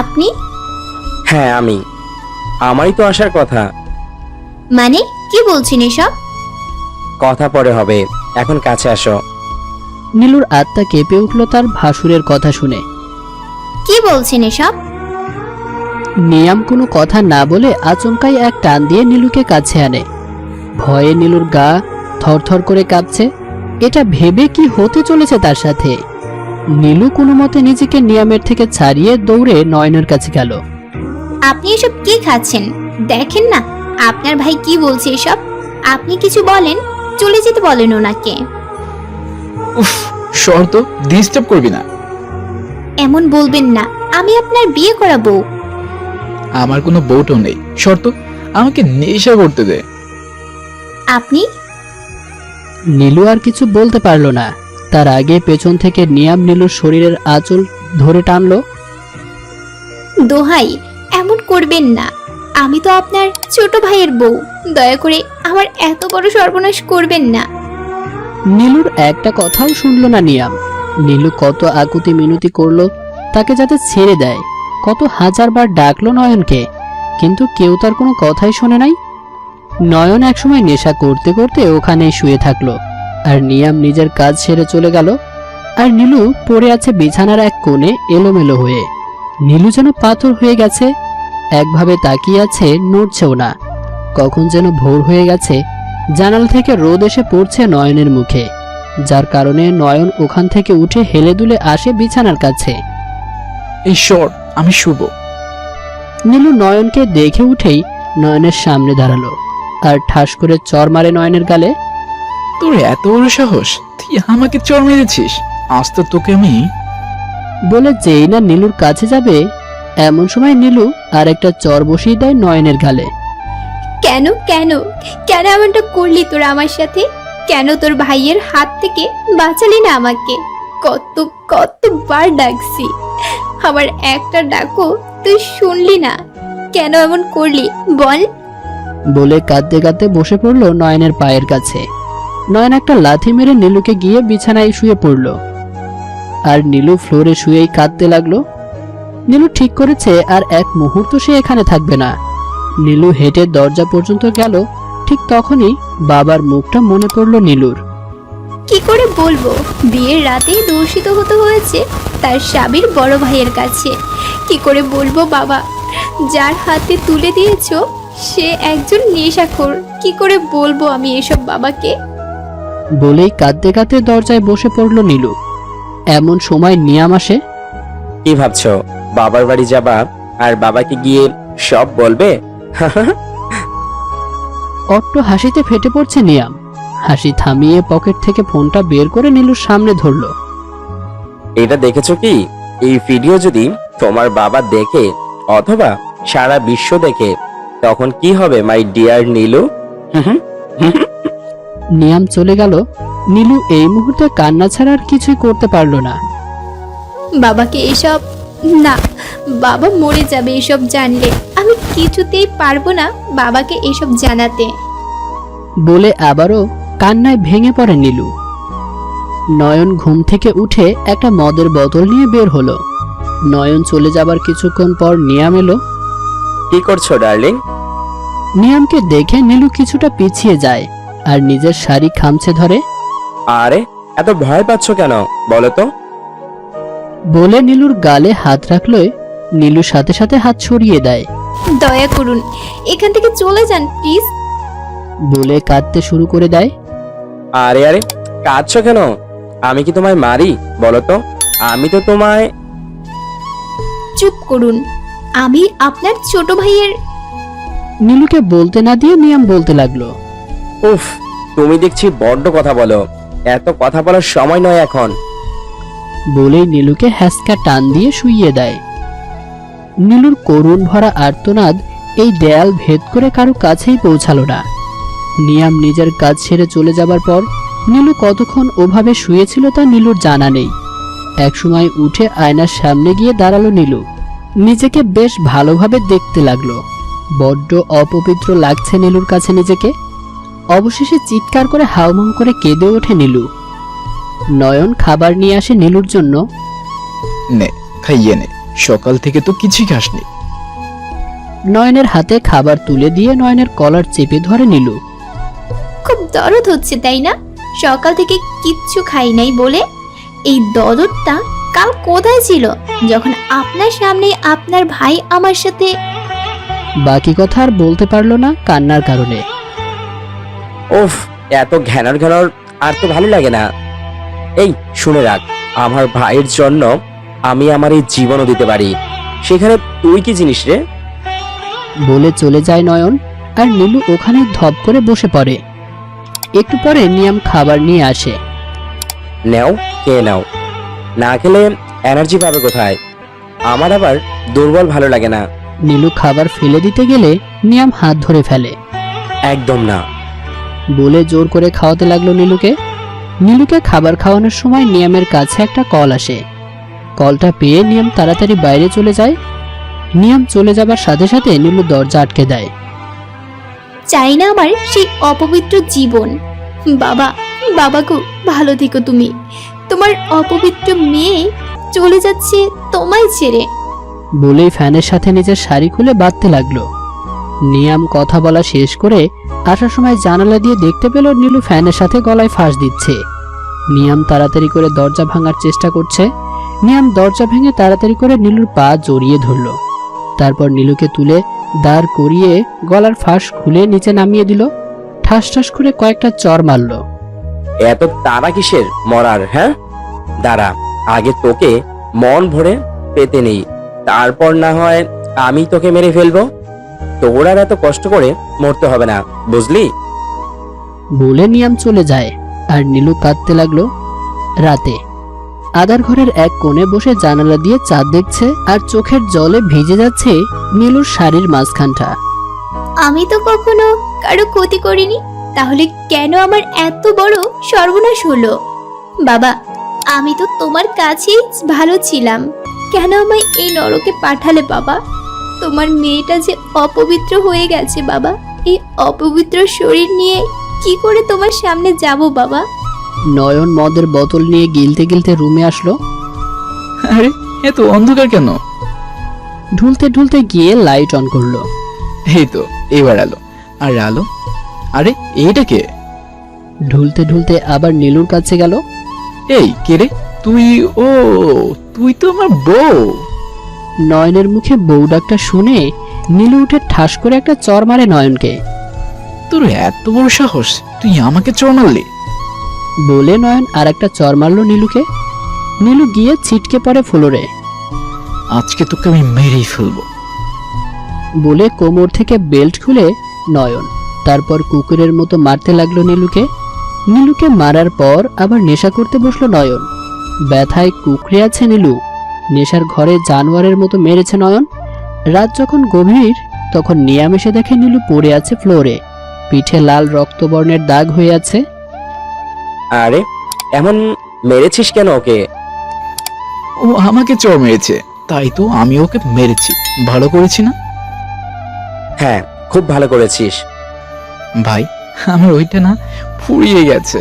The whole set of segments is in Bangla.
আপনি? হ্যাঁ আমি। আমারই তো আসার কথা। মানে কি বলছেন এসব? কথা পরে হবে, এখন কাছে আসো। নীলুর আত্মা কেঁপে উঠল তার ভাসুরের কথা শুনে। কি বলছেন এসব? নিয়াম কোনো কথা না বলে আচমকাই এক টান দিয়ে নীলুকে কাছে আনে। ভয়ে নীলুর গা থরথর করে কাঁপছে। এটা ভেবে কি হতে চলেছে তার সাথে। নীলু কোনো মতে নিজেকে নিয়ামের থেকে ছাড়িয়ে দৌড়ে নয়নের কাছে গেল। আপনি এসব কি খাচ্ছেন? দেখেন না আপনার ভাই কি বলছে এসব। আপনি কিছু বলেন, চলে যেতে বলেন ওনাকে। উফ, শর্ত ডিস্টার্ব করবি না। এমন বলবেন না, আমি আপনার বিয়ে করাবো। আমার কোনো বউটও নেই। শর্ত আমাকে নেশা করতে দে। আপনি? নীলু আর কিছু বলতে পারল না। তার আগে পেছন থেকে নিয়াম নীলুর শরীরের আঁচল ধরে টানলো। দোহাই, এমন করবেন না। আমি তো আপনার ছোট ভাইয়ের বউ। দয়া করে আমার এত বড় সর্বনাশ করবেন না। নীলুর একটা কথাও শুনলো না নিয়াম। নীলু কত আকুতি মিনতি করলো তাকে যাতে ছেড়ে দেয়, কত হাজারবার ডাকলো নয়নকে, কিন্তু কেউ তার কোনো কথাই শোনে নাই। নয়ন একসময় নেশা করতে করতে ওখানেই শুয়ে থাকলো, আর নিয়াম নিজের কাজ সেরে চলে গেল। আর নীলু পড়ে আছে বিছানার এক কোণে এলোমেলো হয়ে। নীলু যেন পাথর হয়ে গেছে, একভাবে তাকিয়ে আছে, নড়ছেও না। কখন যেন ভোর হয়ে গেছে। জানালা থেকে রোদ এসে পড়ছে নয়নের মুখে, যার কারণে নয়ন ওখান থেকে উঠে হেলে দুলে আসে বিছানার কাছে। এই শর্ট, আমি শুভ। নীলু নয়নকে দেখে উঠেই নয়নের সামনে দাঁড়ালো আর ঠাস করে চর মারে নয়নের গালে। তোর এত বড় সাহস, তুই আমাকে চড় মেরেছিস? আজ তো তোকে আমি। বলে যেই না নীলুর কাছে যাবে, এমন সময় নীলু আর একটা চর বসিয়ে দেয় নয়নের গালে। কেন কেন কেন এমনটা করলি তোরা আমার সাথে? কেন তোর ভাইয়ের হাত থেকে বাঁচালি না আমাকে? কতবার ডাকছি, আমার একটা ডাকো তুই শুনলি না। কেন এমন করলি বল? বলে কাঁদতে কাঁদতে বসে পড়লো নয়নের পায়ের কাছে। নয়ন একটা লাথি মেরে নীলুকে গিয়ে বিছানায় শুয়ে পড়ল, আর নীলু ফ্লোরে শুয়েই কাঁদতে লাগলো। নীলু ঠিক করেছে আর এক মুহূর্ত সে এখানে থাকবে না। নীলু হেঁটে দরজা পর্যন্ত গেল, ঠিক তখনই বাবার মুখটা মনে পড়লো নীলুর। কি করে বলবো, বিয়ের রাতেই দূষিত হতে হয়েছে তার স্বামীর বড় ভাইয়ের কাছে। কি করে বলবো বাবা, যার হাতে তুলে দিয়েছো সে একজন নেশাখোর। কি করে বলবো আমি এসব বাবাকে? বলেই কাঁদতে কাঁদতে দরজায় বসে পড়ল নীলু। এমন সময় নিয়াম আসে। কি ভাবছো, বাবার বাড়ি যাবা আর বাবাকে গিয়ে সব বলবে? অট্ট হাসিতে ফেটে পড়ছে নিয়াম। হাসি থামিয়ে পকেট থেকে ফোনটা বের করে নীলুর সামনে ধরলো। এটা দেখেছো কি? এই ভিডিও যদি তোমার বাবা দেখে অথবা সারা বিশ্ব দেখে, তখন কি হবে মাই ডিয়ার নীলু? নিয়াম চলে গেল। নীলু এই মুহূর্তে কান্না ছাড়া আর কিছুই করতে পারলো না। বাবাকে এসব না, বাবা মরে যাবে এসব জানলে। আমি কিছুতেই পারবো না বাবাকে এসব জানাতে। বলে আবারও কান্নায় ভেঙে পড়ে নীলু। নয়ন ঘুম থেকে উঠে একটা মদের বোতল নিয়ে বের হলো। নয়ন চলে যাবার কিছুক্ষণ পর নিয়াম এলো। কি করছো ডার্লিং? নিয়ামকে দেখে নীলু কিছুটা পিছিয়ে যায় আর নিজের শাড়ি খামচে ধরে। আরে এত ভয় পাচ্ছ কেন বলো তো? বলে নীলুর গালে হাত রাখলো। নীলু সাথে সাথে হাত সরিয়ে দেয়। দয়া করুন এখান থেকে চলে যান প্লিজ। বলে কাঁদতে শুরু করে দেয়। আরে আরে কাঁদছো কেন? আমি কি তোমায় মারি বলো তো? আমি তো তোমায়। চুপ করুন, আমি আপনার ছোট ভাইয়ের। নীলুকে বলতে না দিয়ে নিয়াম বলতে লাগলো। উফ, তুমি দেখছি বড্ড কথা বলো। এত কথা বলার সময় নয় এখন। বলেই নীলুকে হ্যাসকা টান দিয়ে শুইয়ে দেয়। নীলুর করুণ ভরা আর্তনাদ এই দেয়াল ভেদ করে কারো কাছেই পৌঁছালো না। নিয়াম নিজের কাজ ছেড়ে চলে যাবার পর নীলু কতক্ষণ ওভাবে শুয়েছিল তা নীলুর জানা নেই। একসময় উঠে আয়নার সামনে গিয়ে দাঁড়ালো নীলু। নিজেকে বেশ ভালোভাবে দেখতে লাগলো। বড্ড অপবিত্র লাগছে নীলুর কাছে নিজেকে। অবশেষে চিৎকার করে হাউমাউ করে কেঁদে ওঠে নীলু। নয়ন খাবার নিয়ে আসে নীলুর জন্য। নে, খাইয়ে নে। সকাল থেকে তো কিছুই খাসনি। নয়নের হাতে খাবার তুলে দিয়ে নয়নের কলার চেপে ধরে নীলু। খুব দরদ হচ্ছে তাই না? সকাল থেকে কিচ্ছু খাই নাই বলে। এই দরদটা কাল কোথায় ছিল যখন আপনার সামনে আপনার ভাই আমার সাথে? বাকি কথা আর বলতে পারলো না কান্নার কারণে। ওফ, এত ঘ্যানর ঘ্যানর আর তো ভালো লাগে না। এই শুনে রাখ, আমার ভাইয়ের জন্য আমি আমার এই জীবনও দিতে পারি। সেখানে তুই কি জিনিস রে? বলে চলে যায় নয়ন, আর নীলু ওখানে ধপ করে বসে পড়ে। একটু পরে নিয়াম খাবার নিয়ে আসে। নেও, খেয়ে নাও। না খেলে এনার্জি পাবে কোথায়? আমার আবার দুর্বল ভালো লাগে না। নীলু খাবার ফেলে দিতে গেলে নিয়াম হাত ধরে ফেলে। একদম না। বলে জোর করে খাওয়াতে লাগলো নীলুকে। নীলুকে খাবার খাওয়ানোর সময় নিয়ামের কাছে একটা কল আসে। কলটা পেয়ে নিয়াম তাড়াতাড়ি বাইরে চলে যায়। নিয়াম চলে যাবার সাথে সাথে নীলু দরজা আটকে দেয়। চাই না আমার সেই অপবিত্র জীবন। বাবা, বাবা গো, ভালো থেকো তুমি। তোমার অপবিত্র মেয়ে চলে যাচ্ছে তোমায় ছেড়ে। বলেই ফ্যানের সাথে নিজের শাড়ি খুলে বাঁধতে লাগলো। নিয়াম কথা বলা শেষ করে আসার সময় জানালা দিয়ে দেখতে পেল নীলু ফ্যানের সাথে গলায় ফাঁস দিচ্ছে। নিয়াম তাড়াতাড়ি করে দরজা ভাঙার চেষ্টা করছে। নিয়াম দরজা ভেঙে তাড়াতাড়ি করে নীলুর পা জড়িয়ে ধরল। তারপর নীলুকে তুলে দাঁড় করিয়ে গলার ফাঁস খুলে নিচে নামিয়ে দিল। ঠাস ঠাস করে কয়েকটা চর মারল। এত তাড়া কিসের মরার? হ্যাঁ, দাঁড়া, আগে তোকে মন ভরে পেতে নেই, তারপর না হয় আমি তোকে মেরে ফেলবো। তোর আর এত কষ্ট করে মরতে হবে না, বুঝলি? বলে নিয়াম চলে যায়, আর নীলু কাঁদতে লাগলো। রাতে আদার ঘরের এক কোণে বসে জানালা দিয়ে চাঁদ দেখছে, আর চোখের জলে ভিজে যাচ্ছে নীলুর শাড়ির মাঝখানটা। আমি তো কখনো কারো ক্ষতি করিনি, তাহলে কেন আমার এত বড় সর্বনাশ হলো? বাবা, আমি তো তোমার কাছেই ভালো ছিলাম, কেন আমায় এই নরকে পাঠালে বাবা? তোমার মেয়েটা যে অপবিত্র হয়ে গেছে বাবা, এই অপবিত্র শরীর নিয়ে কি করে তোমার সামনে যাব বাবা? নয়ন মদের বোতল নিয়ে গিলতে গিলতে রুমে আসলো। আরে এত অন্ধকার কেন? ঢুলতে ঢুলতে গিয়ে লাইট অন করলো। এই তো এবার আলো। আর আলো, আরে এইটা কে? ঢুলতে ঢুলতে আবার নীলুর কাছে গেল। এই কে রে তুই? ও তুই তো আমার বউ। নয়নের মুখে বউ ডাকটা শুনে নীলু উঠে ঠাস করে একটা চর মারে নয়নকে। তোর এত বড় সাহস, তুই আমাকে চড় মারলি? বলে নয়ন আর একটা চর মারলো নীলুকে। নীলু গিয়ে ছিটকে পড়ে ফ্লোরে। আজকে তোকে আমি মেরেই ফেলবো। বলে কোমর থেকে বেল্ট খুলে নয়ন তারপর কুকুরের মতো মারতে লাগলো নীলুকে। নীলুকে মারার পর আবার নেশা করতে বসলো নয়ন। ব্যথায় কুকড়ে আছে নীলু। নেশার ঘরে জানোয়ারের মতো মেরেছে নয়ন। রাত যখন গভীর, তখন নিয়াম এসে দেখে নীলু পড়ে আছে ফ্লোরে। পিঠে লাল রক্তবর্ণের দাগ হয়ে আছে। আরে এমন মেরেছিস কেন ওকে? ও আমাকে চড় মেরেছে, তাই তো আমি ওকে মেরেছি। ভালো করেছি না? হ্যাঁ, খুব ভালো করেছিস। ভাই, আমার ওইটা না ফুরিয়ে গেছে।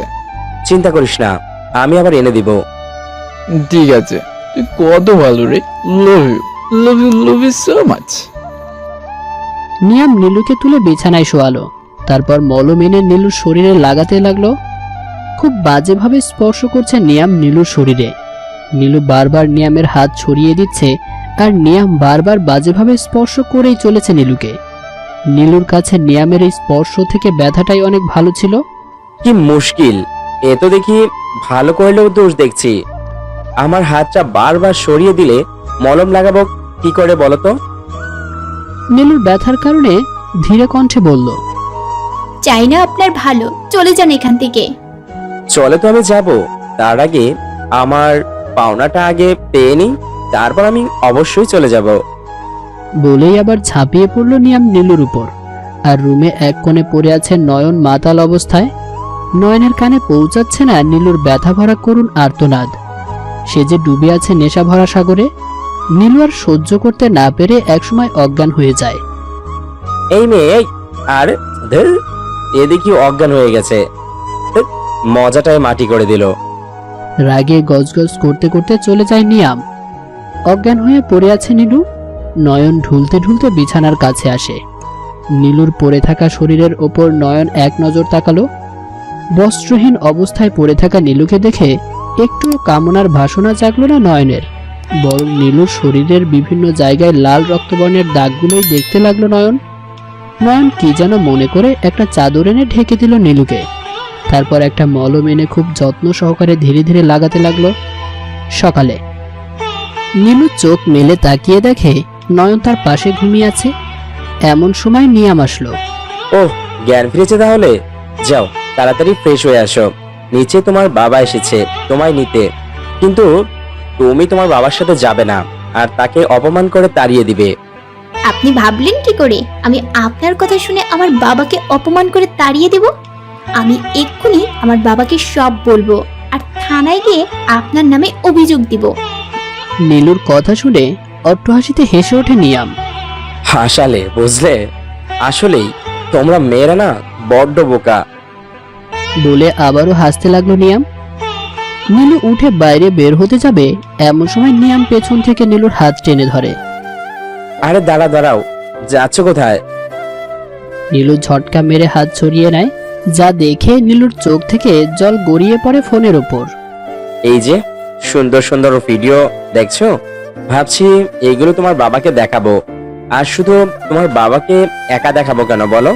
চিন্তা করিস না, আমি আবার এনে দিব। ঠিক আছে, তুই কত ভালো রে। Love you, love you, love you so much. Niyam নীলুকে তুলে বিছানায় শোয়ালো। তারপর মলম এনে নীলুর শরীরে লাগাতে লাগলো। খুব বাজেভাবে স্পর্শ করছে নিয়াম নীলুর শরীরে। নীলু বারবার নিয়ামের হাত ছড়িয়ে দিচ্ছে, আর নিয়াম বারবার বাজেভাবে স্পর্শ করেই চলেছে নীলুকে। নীলুর কাছে নিয়ামের এই স্পর্শ থেকে ব্যথাটাই অনেক ভালো ছিল। কি মুশকিল, এ তো দেখি ভালো করলেও দোষ দেখছি। আমার হাতটা বারবার সরিয়ে দিলে মলম লাগাবো কি করে বলতো? নীলুর ব্যথার কারণে ধীরে কণ্ঠে বলল, চাই না আপনার ভালো, চলে যান এখান থেকে। চলে তো আমি যাব, তার আগে আমার পাওনাটা আগে পেয়ে নি, তারপর আমি অবশ্যই চলে যাব। বলেই আবার ঝাঁপিয়ে পড়ল নিয়াম নীলুর উপর। আর রুমে এক কোণে পড়ে আছে নয়ন মাতাল অবস্থায়। নয়নের কানে পৌঁছাচ্ছে না নীলুর ব্যথা ভরা করুণ আর্তনাদ। সে যে ডুবে আছে নেশা ভরা সাগরে। নীলু আর সহ্য করতে না পেরে একসময় অজ্ঞান হয়ে যায়। এই মেয়ে, এই আর ধুর, এ দেখি অজ্ঞান হয়ে গেছে। ধ্যাৎ, মজাটাই মাটি করে দিল। রাগে গজগজ করতে করতে চলে যায় নিয়াম। অজ্ঞান হয়ে পড়ে আছে নীলু। নয়ন ঢুলতে ঢুলতে বিছানার কাছে আসে। নীলুর পড়ে থাকা শরীরের ওপর নয়ন এক নজর তাকালো। বস্ত্রহীন অবস্থায় পড়ে থাকা নীলুকে দেখে একটুও কামনার বাসনা জাগলো না নয়নের, বরং নীলুর শরীরের বিভিন্ন জায়গায় লাল রক্তবর্ণের দাগগুলোই দেখতে লাগলো নয়ন। নয়ন কি যেন মনে করে একটা চাদর এনে ঢেকে দিল নীলুকে। তারপর একটা মলম এনে খুব যত্ন সহকারে ধীরে ধীরে লাগাতে লাগলো। সকালে নীলু চোখ মেলে তাকিয়ে দেখে নয়ন তার পাশে ঘুমিয়ে আছে। এমন সময় নিয়াম আসলো। ওহ, জ্ঞান ফিরেছে তাহলে। যাও তাড়াতাড়ি ফ্রেশ হয়ে আসো, নিচে তোমার বাবা এসেছে তোমায় নিতে। কিন্তু তুমি তোমার বাবার সাথে যাবে না, আর তাকে অপমান করে তাড়িয়ে দিবে। আপনি ভাবলেন কি করে আমি আপনার কথা শুনে আমার বাবাকে অপমান করে তাড়িয়ে দেব? আমি এক্ষুনি আমার বাবাকে সব বলবো, আর থানায় গিয়ে আপনার নামে অভিযোগ দিব। নীলুর কথা শুনে অট্টহাসিতে হেসে ওঠে নিয়াম। হাসালে বুঝলে, আসলেই তোমরা মেয়েরা না বড্ড বোকা। বলে আবারও হাসতে লাগলো নিয়াম। নীলু উঠে বাইরে বের হতে যাবে, এমন সময় নিয়াম পেছন থেকে নীলুর হাত টেনে ধরে। আরে দাঁড়া দাঁড়াও, যাচ্ছ কোথায়? নীলু ঝটকা মেরে হাত ছড়িয়ে নেয়, যা দেখে নীলুর চোখ থেকে জল গড়িয়ে পড়ে ফোনের ওপর। এই যে সুন্দর সুন্দর ভিডিও দেখছো, ভাবছি এইগুলো তোমার বাবাকে দেখাবো। আর শুধু তোমার বাবাকে একা দেখাবো কেন বলো,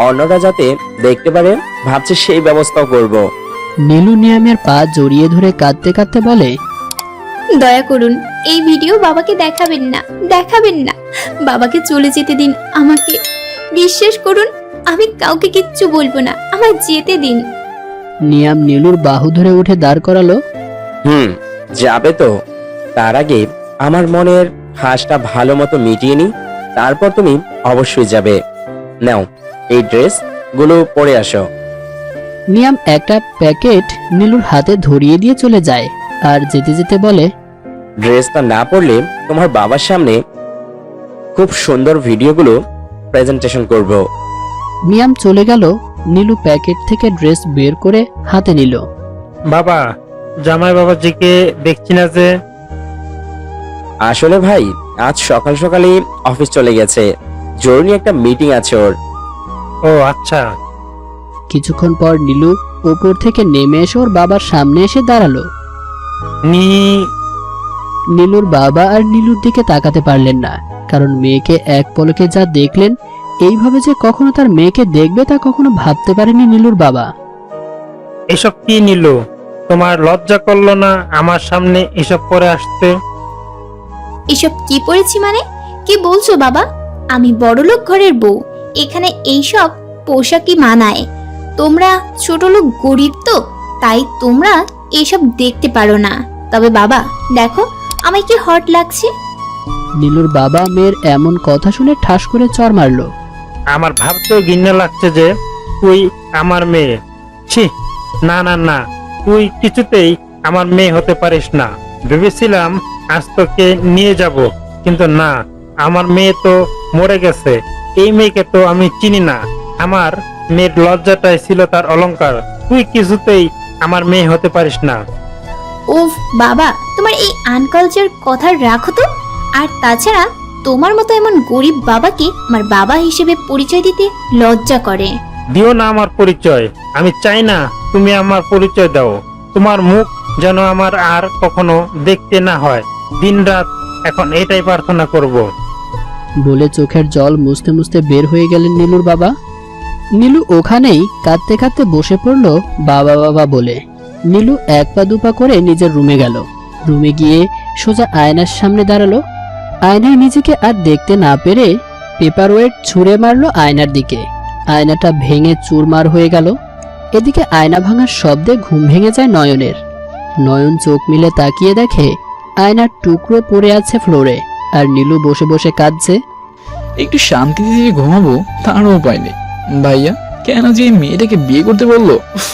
অন্যরা যাতে দেখতে পারে, ভাবছি সেই ব্যবস্থাও করব। নীলু নিয়ামের পা জড়িয়ে ধরে কাঁদতে কাঁদতে বলে, দয়া করুন এই ভিডিও বাবাকে দেখাবেন না, দেখাবেন না। বাবাকে চলে যেতে দিন আমাকে। বিশ্বাস করুন আমি কাউকে কিচ্ছু বলবো না, আমায় যেতে দিন। নিয়াম নীলুর বাহু ধরে উঠে দাঁড় করালো। যাবে তো, তার আগে আমার মনের হাঁসটা ভালো মতো মিটিয়ে নি, তারপর তুমি অবশ্যই যাবে। নাও এই ড্রেস গুলো পরে আসো। নিয়াম একটা প্যাকেট নীলুর হাতে ধরিয়ে দিয়ে চলে যায়, আর যেতে যেতে বলে, ড্রেসটা না পরলে তোমার বাবার সামনে খুব সুন্দর ভিডিওগুলো প্রেজেন্টেশন করব। নিয়াম চলে গেল। নীলু প্যাকেট থেকে ড্রেস বের করে হাতে নিল। বাবা, জামাই বাবাজিকে দেখছি না যে। আসলে ভাই আজ সকাল সকালই অফিস চলে গেছে, জরুরি একটা মিটিং আছে ওর। ও আচ্ছা। কিছুক্ষণ পর নীলু ওপর থেকে নেমে এসে ওর বাবার সামনে এসে দাঁড়ালো। নি নীলুর বাবা আর নীলুর দিকে তাকাতে পারলেন না, কারণ মেয়েকে এক পলকে যা দেখলেন, এইভাবে যে কখনো তার মেয়েকে দেখবে তা কখনো ভাবতে পারেনি নীলুর বাবা। এসব কি নিল? তোমার লজ্জা করলো না আমার সামনে এসব পরে আসতে? এসব কি পড়েছি মানে? কি বলছো বাবা? আমি বড়লোক ঘরের বউ, এখানে এইসব পোশাকই মানায়। তোমরা ছোট লোক, গরিব, তো তাই তোমরা এসব দেখতে পারো না। তবে বাবা দেখো আমায় কি হট লাগছে। নীলুর বাবা মেয়ের এমন কথা শুনে ঠাস করে চড় মারলো। আমার ভাবতেও ঘৃণা লাগছে যে তুই আমার মেয়ে। ছি, না না না, তুই কিছুতেই আমার মেয়ে হতে পারিস না। ভেবেছিলাম আজ তোকে নিয়ে যাব, কিন্তু না, আমার মেয়ে তো মরে গেছে। এই মেয়েকে তো আমি চিনি না। আমার মেয়ের লজ্জাটাই ছিল তার অলংকার। তুই কিছুতেই আমার মেয়ে হতে পারিস না। ওফ বাবা, তোমার এই আনকালচার কথা রাখো তো। আর তাছাড়া তোমার মতো এমন গরিব বাবাকে আমার বাবা হিসেবে পরিচয় দিতে লজ্জা করে। দিও না আমার পরিচয়, আমি চাই না তুমি আমার পরিচয় দাও। তোমার মুখ যেন আমার আর কখনো দেখতে না হয়। দিনরাত এখন এটাই প্রার্থনা করব। বলে চোখের জল মুছতে মুছতে বের হয়ে গেলেন নীলুর বাবা। নীলু ওখানেই কাঁদতে কাঁদতে বসে পড়ল বাবা বাবা বলে। নীলু এক পা দুপা করে নিজের রুমে গেল। রুমে গিয়ে সোজা আয়নার সামনে দাঁড়ালো। আয়নায় নিজেকে আর দেখতে না পেরে পেপার ওয়েট ছুঁড়ে মারলো আয়নার দিকে। আয়নাটা ভেঙে চুরমার হয়ে গেল। এদিকে আয়না ভাঙার শব্দে ঘুম ভেঙে যায় নয়নের। নয়ন চোখ মিলে তাকিয়ে দেখে আয়নার টুকরো পড়ে আছে ফ্লোরে, আর নীলু বসে বসে কাঁদছে। একটু শান্তিতে যে ঘুমাবো তারও উপায় নেই। ভাইয়া কেন যে এই মেয়েটাকে বিয়ে করতে বললো? উফ,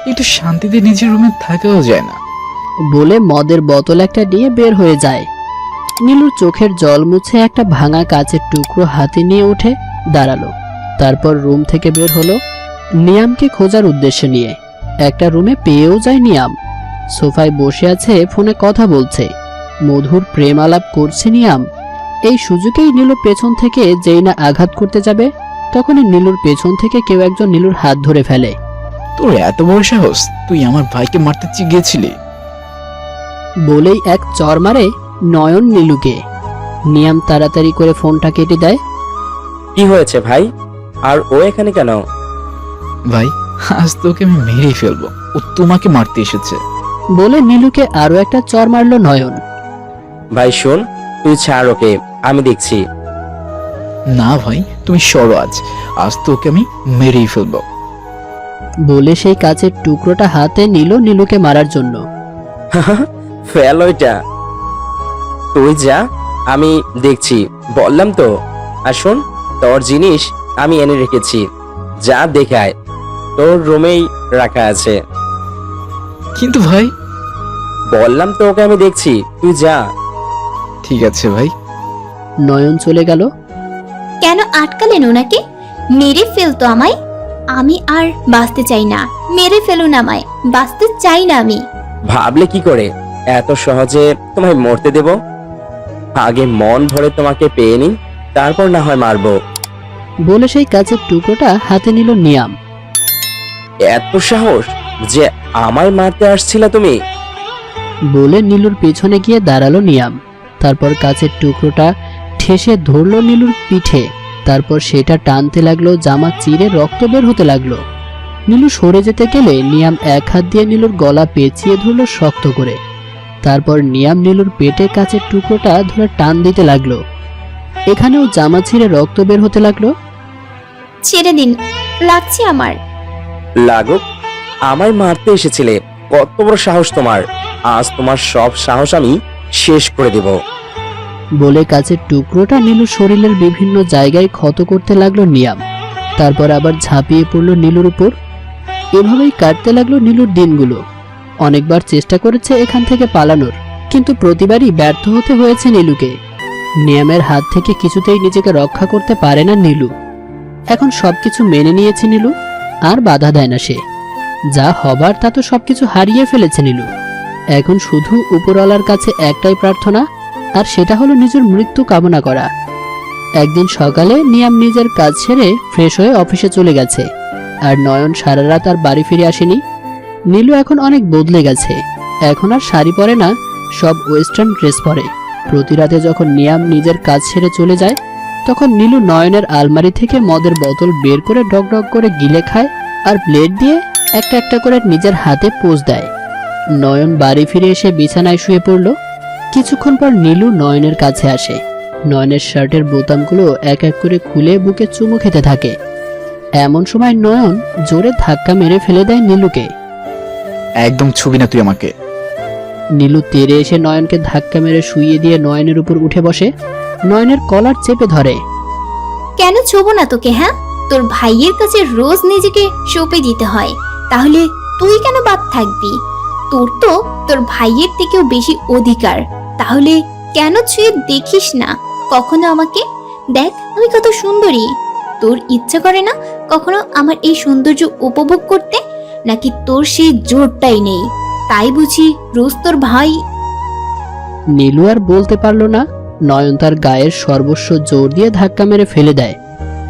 একটু শান্তিতে নিজের রুমে থাকাও যায় না। বলে মদের বোতল একটা নিয়ে বের হয়ে যায়। নীলুর চোখের জল মুছে একটা ভাঙা কাচের টুকরো হাতে নিয়ে উঠে দাঁড়ালো। তারপর রুম থেকে বের হলো নিয়ামকে খোঁজার উদ্দেশ্য নিয়ে। একটা রুমে পেয়েও যায় নিয়াম। সোফায় বসে আছে, ফোনে কথা বলছে। মধুর প্রেম আলাপ করছে নিয়াম। এই সুযোগেই নীলু পেছন থেকে যেই না আঘাত করতে যাবে, তখনই নীলুর পেছন থেকে কেউ একজন নীলুর হাত ধরে ফেলে। তোর এত বড় সাহস, তুই আমার ভাইকে মারতে গিয়েছিলি? বলেই এক চর মারে নয়ন নীলুকে। নিয়াম তাড়াতাড়ি করে ফোনটা কেটে দেয়। কি হয়েছে ভাই? আর ও এখানে কেন? ভাই, আজ তোকে আমি মেরেই ফেলবো। ও তোমাকে মারতে এসেছে। বলে নীলুকে আরো একটা চর মারলো নয়ন। ভাই শোন, তুই ছাড় ওকে, আমি দেখছি। না ভাই, তুমি সরো। আজ আজ তোকে আমি মেরেই ফেলবো। বলে সেই কাচের টুকরোটা হাতে নিল নীলুকে মারার জন্য। ফেল ওইটা। তুই যা, আমি দেখছি। বললাম তো। আর শোন, তোর জিনিস আমি এনে রেখেছি, যা দেখায়। তোর রুমেই রাখা আছে। কিন্তু ভাই। বললাম তো ওকে আমি দেখছি, তুই যা। ঠিক আছে ভাই। নয়ন চলে গেল। কেন আটকালেন ওনাকে? মেরে ফেলতো আমায়। আমি আর বাঁচতে চাই না, মেরে ফেলুন আমায়, বাঁচতে চাই না আমি। ভাবলে কি করে এত সহজে তোমায় মরতে দেব? আগে মন ভরে তোমাকে পেয়ে নি, তারপর না হয় মারবো। বলে সেই কাচের টুকরোটা হাতে নিল নিয়াম। এত সাহস যে আমায় মারতে আসছিলে তুমি? বলে নীলুর পেছনে গিয়ে দাঁড়ালো নিয়াম। তারপর কাচের টুকরোটা ঠেসে ধরলো নীলুর পিঠে। তারপর সেটা টানতে লাগলো, জামা চিরে রক্ত বের হতে লাগলো। নীলু সরে যেতে গেলে নিয়াম এক হাত দিয়ে নীলুর গলা পেঁচিয়ে ধরলো শক্ত করে। তারপর নিয়াম নীলুর পেটে কাচের টুকরোটা ধরে টান দিতে লাগলো। এখানেও জামা ছিঁড়ে রক্ত বের হতে লাগলো। ছেড়ে দিন, লাগছে আমার। লাগুক, আমায় মারতে এসেছিলে। কত বড় সাহস তোমার! আজ তোমার সব সাহস আমি শেষ করে দেব। বলে কাচের টুকরোটা নীলুর শরীরের বিভিন্ন জায়গায় ক্ষত করতে লাগলো নিয়াম। তারপর আবার ঝাঁপিয়ে পড়লো নীলুর উপর। এভাবেই কাটতে লাগলো নীলুর দিনগুলো। অনেকবার চেষ্টা করেছে এখান থেকে পালানোর, কিন্তু প্রতিবারই ব্যর্থ হতে হয়েছে নীলুকে। নিয়ামের হাত থেকে কিছুতেই নিজেকে রক্ষা করতে পারে না নীলু। এখন সবকিছু মেনে নিয়েছে নীলু, আর বাধা দেয় না সে। যা হবার তা তো সবকিছু হারিয়ে ফেলেছে নীলু। এখন শুধু উপরওয়ালার কাছে একটাই প্রার্থনা, আর সেটা হলো নিজের মৃত্যু কামনা করা। একদিন সকালে নিয়াম নিজের কাজ সেরে ফ্রেশ হয়ে অফিসে চলে গেছে, আর নয়ন সারা রাত আর বাড়ি ফিরে আসেনি। নীলু এখন অনেক বদলে গেছে। এখন আর শাড়ি পরে না, সব ওয়েস্টার্ন ড্রেস পরে। প্রতি রাতে যখন নিয়াম নিজের কাজ সেরে চলে যায়, তখন নীলু নয়নের আলমারি থেকে মদের বোতল বের করে ডক ডক করে গিলে খায়, আর প্লেট দিয়ে একটা একটা করে নিজের হাতে পোজ দেয়। নয়ন বাড়ি ফিরে এসে বিছানায় শুয়ে পড়ল। কিছুক্ষণ পর নীলু নয়নের কাছে আসে। নয়নের শার্টের বোতামগুলো এক এক করে খুলে বুকে চুমু খেতে থাকে। এমন সময় নয়ন জোরে ধাক্কা মেরে ফেলে দেয় নীলুকে। একদম ছবি না তুই আমাকে। নীলু তেড়ে এসে নয়নকে ধাক্কা মেরে শুইয়ে দিয়ে নয়নের উপর উঠে বসে। নয়নের কলার চেপে ধরে। কেন ছোবো না তোকে? হ্যাঁ, তোর ভাইয়ের কাছে রোজ নিজেকে সঁপে দিতে হয়, তাহলে তুই কেন বাদ থাকবি? তোর তো তোর ভাইয়ের থেকেও বেশি অধিকার। তাহলে কেন ছুঁয়ে দেখিস না কখনো আমাকে? দেখ আমি কত সুন্দরী। তোর ইচ্ছা করে না কখনো আমার এই সৌন্দর্য উপভোগ করতে? নাকি তোর সেই জোরটাই নেই, তাই বুঝি রোজ তোর ভাই? নীলু আর বলতে পারল না। নয়ন তার গায়ের সর্বস্ব জোর দিয়ে ধাক্কা মেরে ফেলে দেয়।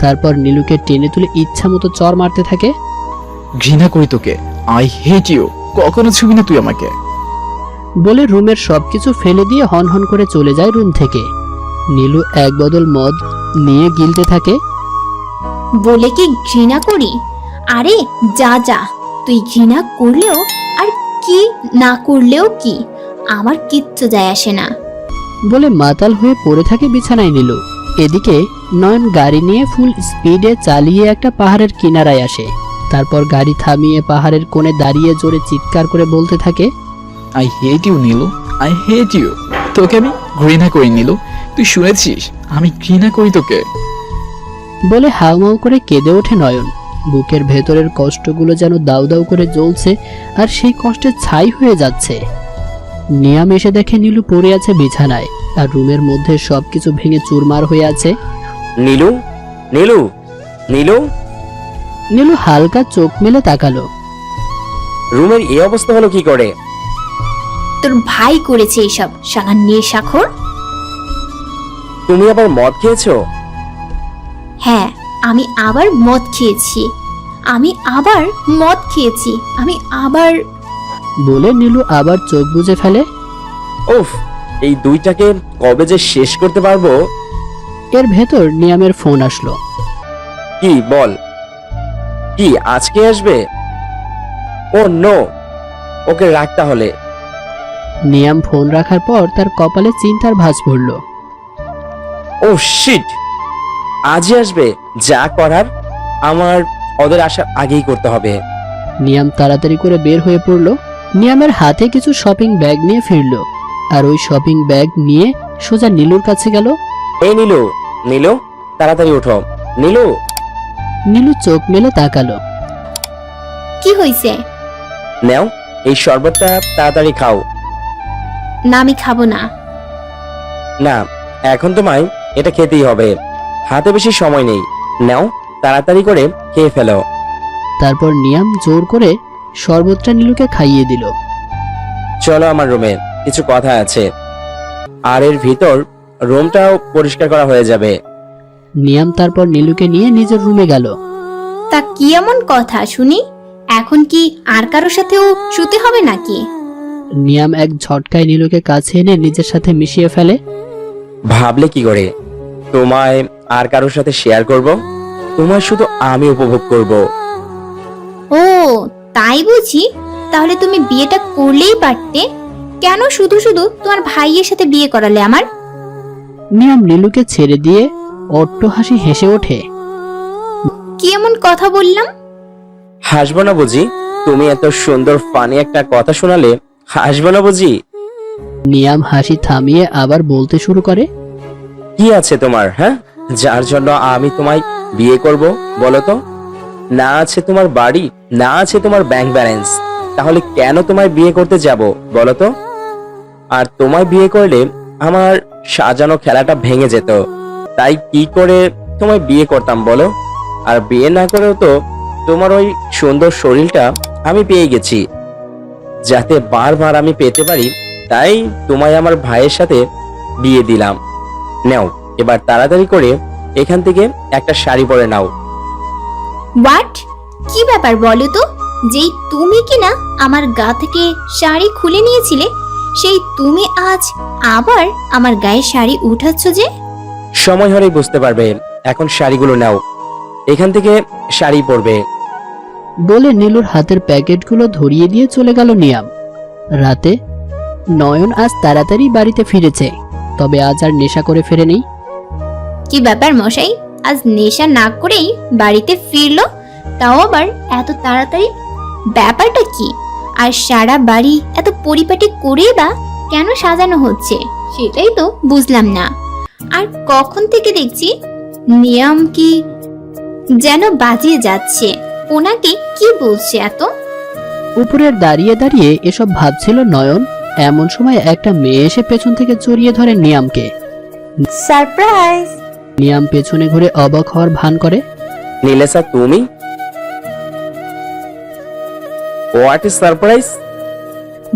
তারপর নীলুকে টেনে তুলে ইচ্ছা মতো চর মারতে থাকে। ঘৃণা করি তোকে, আই হেট ইউ। কখনো ছবি না তুই আমাকে। বলে রুমের সবকিছু ফেলে দিয়ে হনহন করে চলে যায় রুম থেকে। নীলু এক বদল মদ নিয়ে গিলতে থাকে। বলে কি ঘৃণা করি? আরে যা যা, তুই ঘৃণা করলেও আর কি না করলেও কি, আমার কিচ্ছু যায় আসে না। বলে মাতাল হয়ে পড়ে থাকে বিছানায় নীলু। এদিকে নয়ন গাড়ি নিয়ে ফুল স্পিডে চালিয়ে একটা পাহাড়ের কিনারায় আসে। তারপর গাড়ি থামিয়ে পাহাড়ের কোণে দাঁড়িয়ে জোরে চিৎকার করে বলতে থাকে, I hate you Nilu, I hate you. তোকে আমি ঘৃণা করি নীলু, তুই শুনেছিস? আমি ঘৃণা করি তোকে। বলে হাউমাউ করে কেঁদে ওঠে নয়ন। বুকের ভেতরের কষ্টগুলো যেন দাউ দাউ করে জ্বলছে, আর সেই কষ্টে ছাই হয়ে যাচ্ছে। নিয়াম এসে দেখে নীলু পড়ে আছে বিছানায়, আর রুমের মধ্যে সবকিছু ভেঙে চুরমার হয়ে আছে। নীলু, নীলু, নীলু। নীলু হালকা চোখ মেলে তাকালো। রুমের এই অবস্থা হলো কি করে? তোর ভাই করেছে এসব, শালা নেশাখোর। তুমি আবার মদ খেয়েছো? হ্যাঁ, আমি আবার মদ খেয়েছি, আমি আবার মদ খেয়েছি, আমি আবার। বলে নীলু আবার চোখ বুজে ফেলে। উফ, এই দুইটাকে কবে যে শেষ করতে পারবো। এর ভেতর নিয়ামের ফোন আসলো। কি বল, কি আজকে আসবে? ও নো, ওকে রাখ তাহলে। নিয়াম ফোন রাখার পর তার কপালে চিন্তার ভাঁজ পড়ল। ও শিট, আজই আসবে। যা করার আমার ওদের আসার আগেই করতে হবে। নিয়াম তাড়াতাড়ি করে বের হয়ে পড়ল। নিয়ামের হাতে কিছু শপিং ব্যাগ নিয়ে ফিরল, আর ওই শপিং ব্যাগ নিয়ে সোজা নীলুর কাছে গেল। এই নীলু, নীলু তাড়াতাড়ি ওঠো। নীলু। নীলু চোখ মেলে তাকালো। কি হয়েছে? নাও, এই শরবতটা তাড়াতাড়ি খাও। না, আমি খাবো না। না, এখন তোমায় এটা খেতেই হবে, হাতে বেশি সময় নেই। নাও, তাড়াতাড়ি করে খেয়ে ফেলো। তারপর নিয়াম জোর করে শরবতটা নীলুকে খাইয়ে দিল। চলো আমার রুমে, কিছু কথা আছে। আর এর ভিতর রুমটাও পরিষ্কার করা হয়ে যাবে। নিয়াম তারপর নীলুকে নিয়ে নিজের রুমে গেল। তা কি এমন কথা শুনি? এখন কি আর কারোর সাথেও শুতে হবে নাকি? নিয়াম এক ঝটকায় নীলুকে কাছে এনে নিজের সাথে মিশিয়ে ফেলে। ভাবলে কি করে তোমায় আর কারোর সাথে শেয়ার করব? তোমায় শুধু আমি উপভোগ করব। ও তাই বুঝি? তাহলে তুমি বিয়েটা করলেই পারতে, কেন শুধু শুধু তোমার ভাইয়ের সাথে বিয়ে করালে আমার? নিয়াম নীলুকে ছেড়ে দিয়ে অট্ট হাসি হেসে ওঠে। কি এমন কথা বললাম? হাসবো না বুঝি? তুমি এত সুন্দর ফানি একটা কথা শোনালে হাসবো না বুঝি? নিয়াম হাসি থামিয়ে আবার বলতে শুরু করে। কি আছে তোমার, হ্যাঁ, যার জন্য আমি তোমায় বিয়ে করব বলো তো? না আছে তোমার বাড়ি, না আছে তোমার ব্যাংক ব্যালেন্স, তাহলে কেন তোমায় বিয়ে করতে যাব বলো তো? আর তোমায় বিয়ে করলে আমার সাজানো খেলাটা ভেঙে যেত, তাই কি করে তোমায় বিয়ে করতাম বলো? আর বিয়ে না করেও তো তোমার ওই সুন্দর শরীরটা আমি পেয়ে গেছি, যাতে বারবার আমি পেতে পারি, তাই তোমায় আমার ভাইয়ের সাথে বিয়ে দিলাম। নাও, এবার তাড়াতাড়ি করে এখান থেকে একটা শাড়ি পরে নাও। হোয়াট? কি ব্যাপার বলো তো? যেই তুমি কিনা আমার গা থেকে শাড়ি খুলে নিয়েছিলে, সেই তুমি আজ আবার আমার গায়ে শাড়ি উঠাচ্ছ যে? সময় হলেই বুঝতে পারবে। এখন শাড়িগুলো নাও, এখান থেকে শাড়ি পরবে। বলে নীলুর হাতের প্যাকেটগুলো ধরিয়ে দিয়ে চলে গেল নিয়াম। রাতে নয়ন আজ তাড়াতাড়ি বাড়িতে ফিরেছে, তবে আজ আর নেশা করে ফেরেনি। কি ব্যাপার মশাই, আজ নেশা না করেই বাড়িতে ফিরলো, তাও আবার এত তাড়াতাড়ি? ব্যাপারটা কি? আর সারা বাড়ি এত পরিপাটি করে বা কেন সাজানো হচ্ছে সেটাই তো বুঝলাম না। আর কখন থেকে দেখছি নিয়ম কি যেন বাজিয়ে যাচ্ছে, ওনাকে কি বলছে এত? উপরের দাঁড়িয়ে দাঁড়িয়ে এসব ভাবছিল নয়ন। এমন সময় একটা মেয়ে এসে পেছন থেকে জড়িয়ে ধরে নিয়ামকে। সারপ্রাইজ! নিয়াম পেছনে ঘুরে অবাক হওয়ার ভান করে। নীলেশা, তুমি? What is surprise?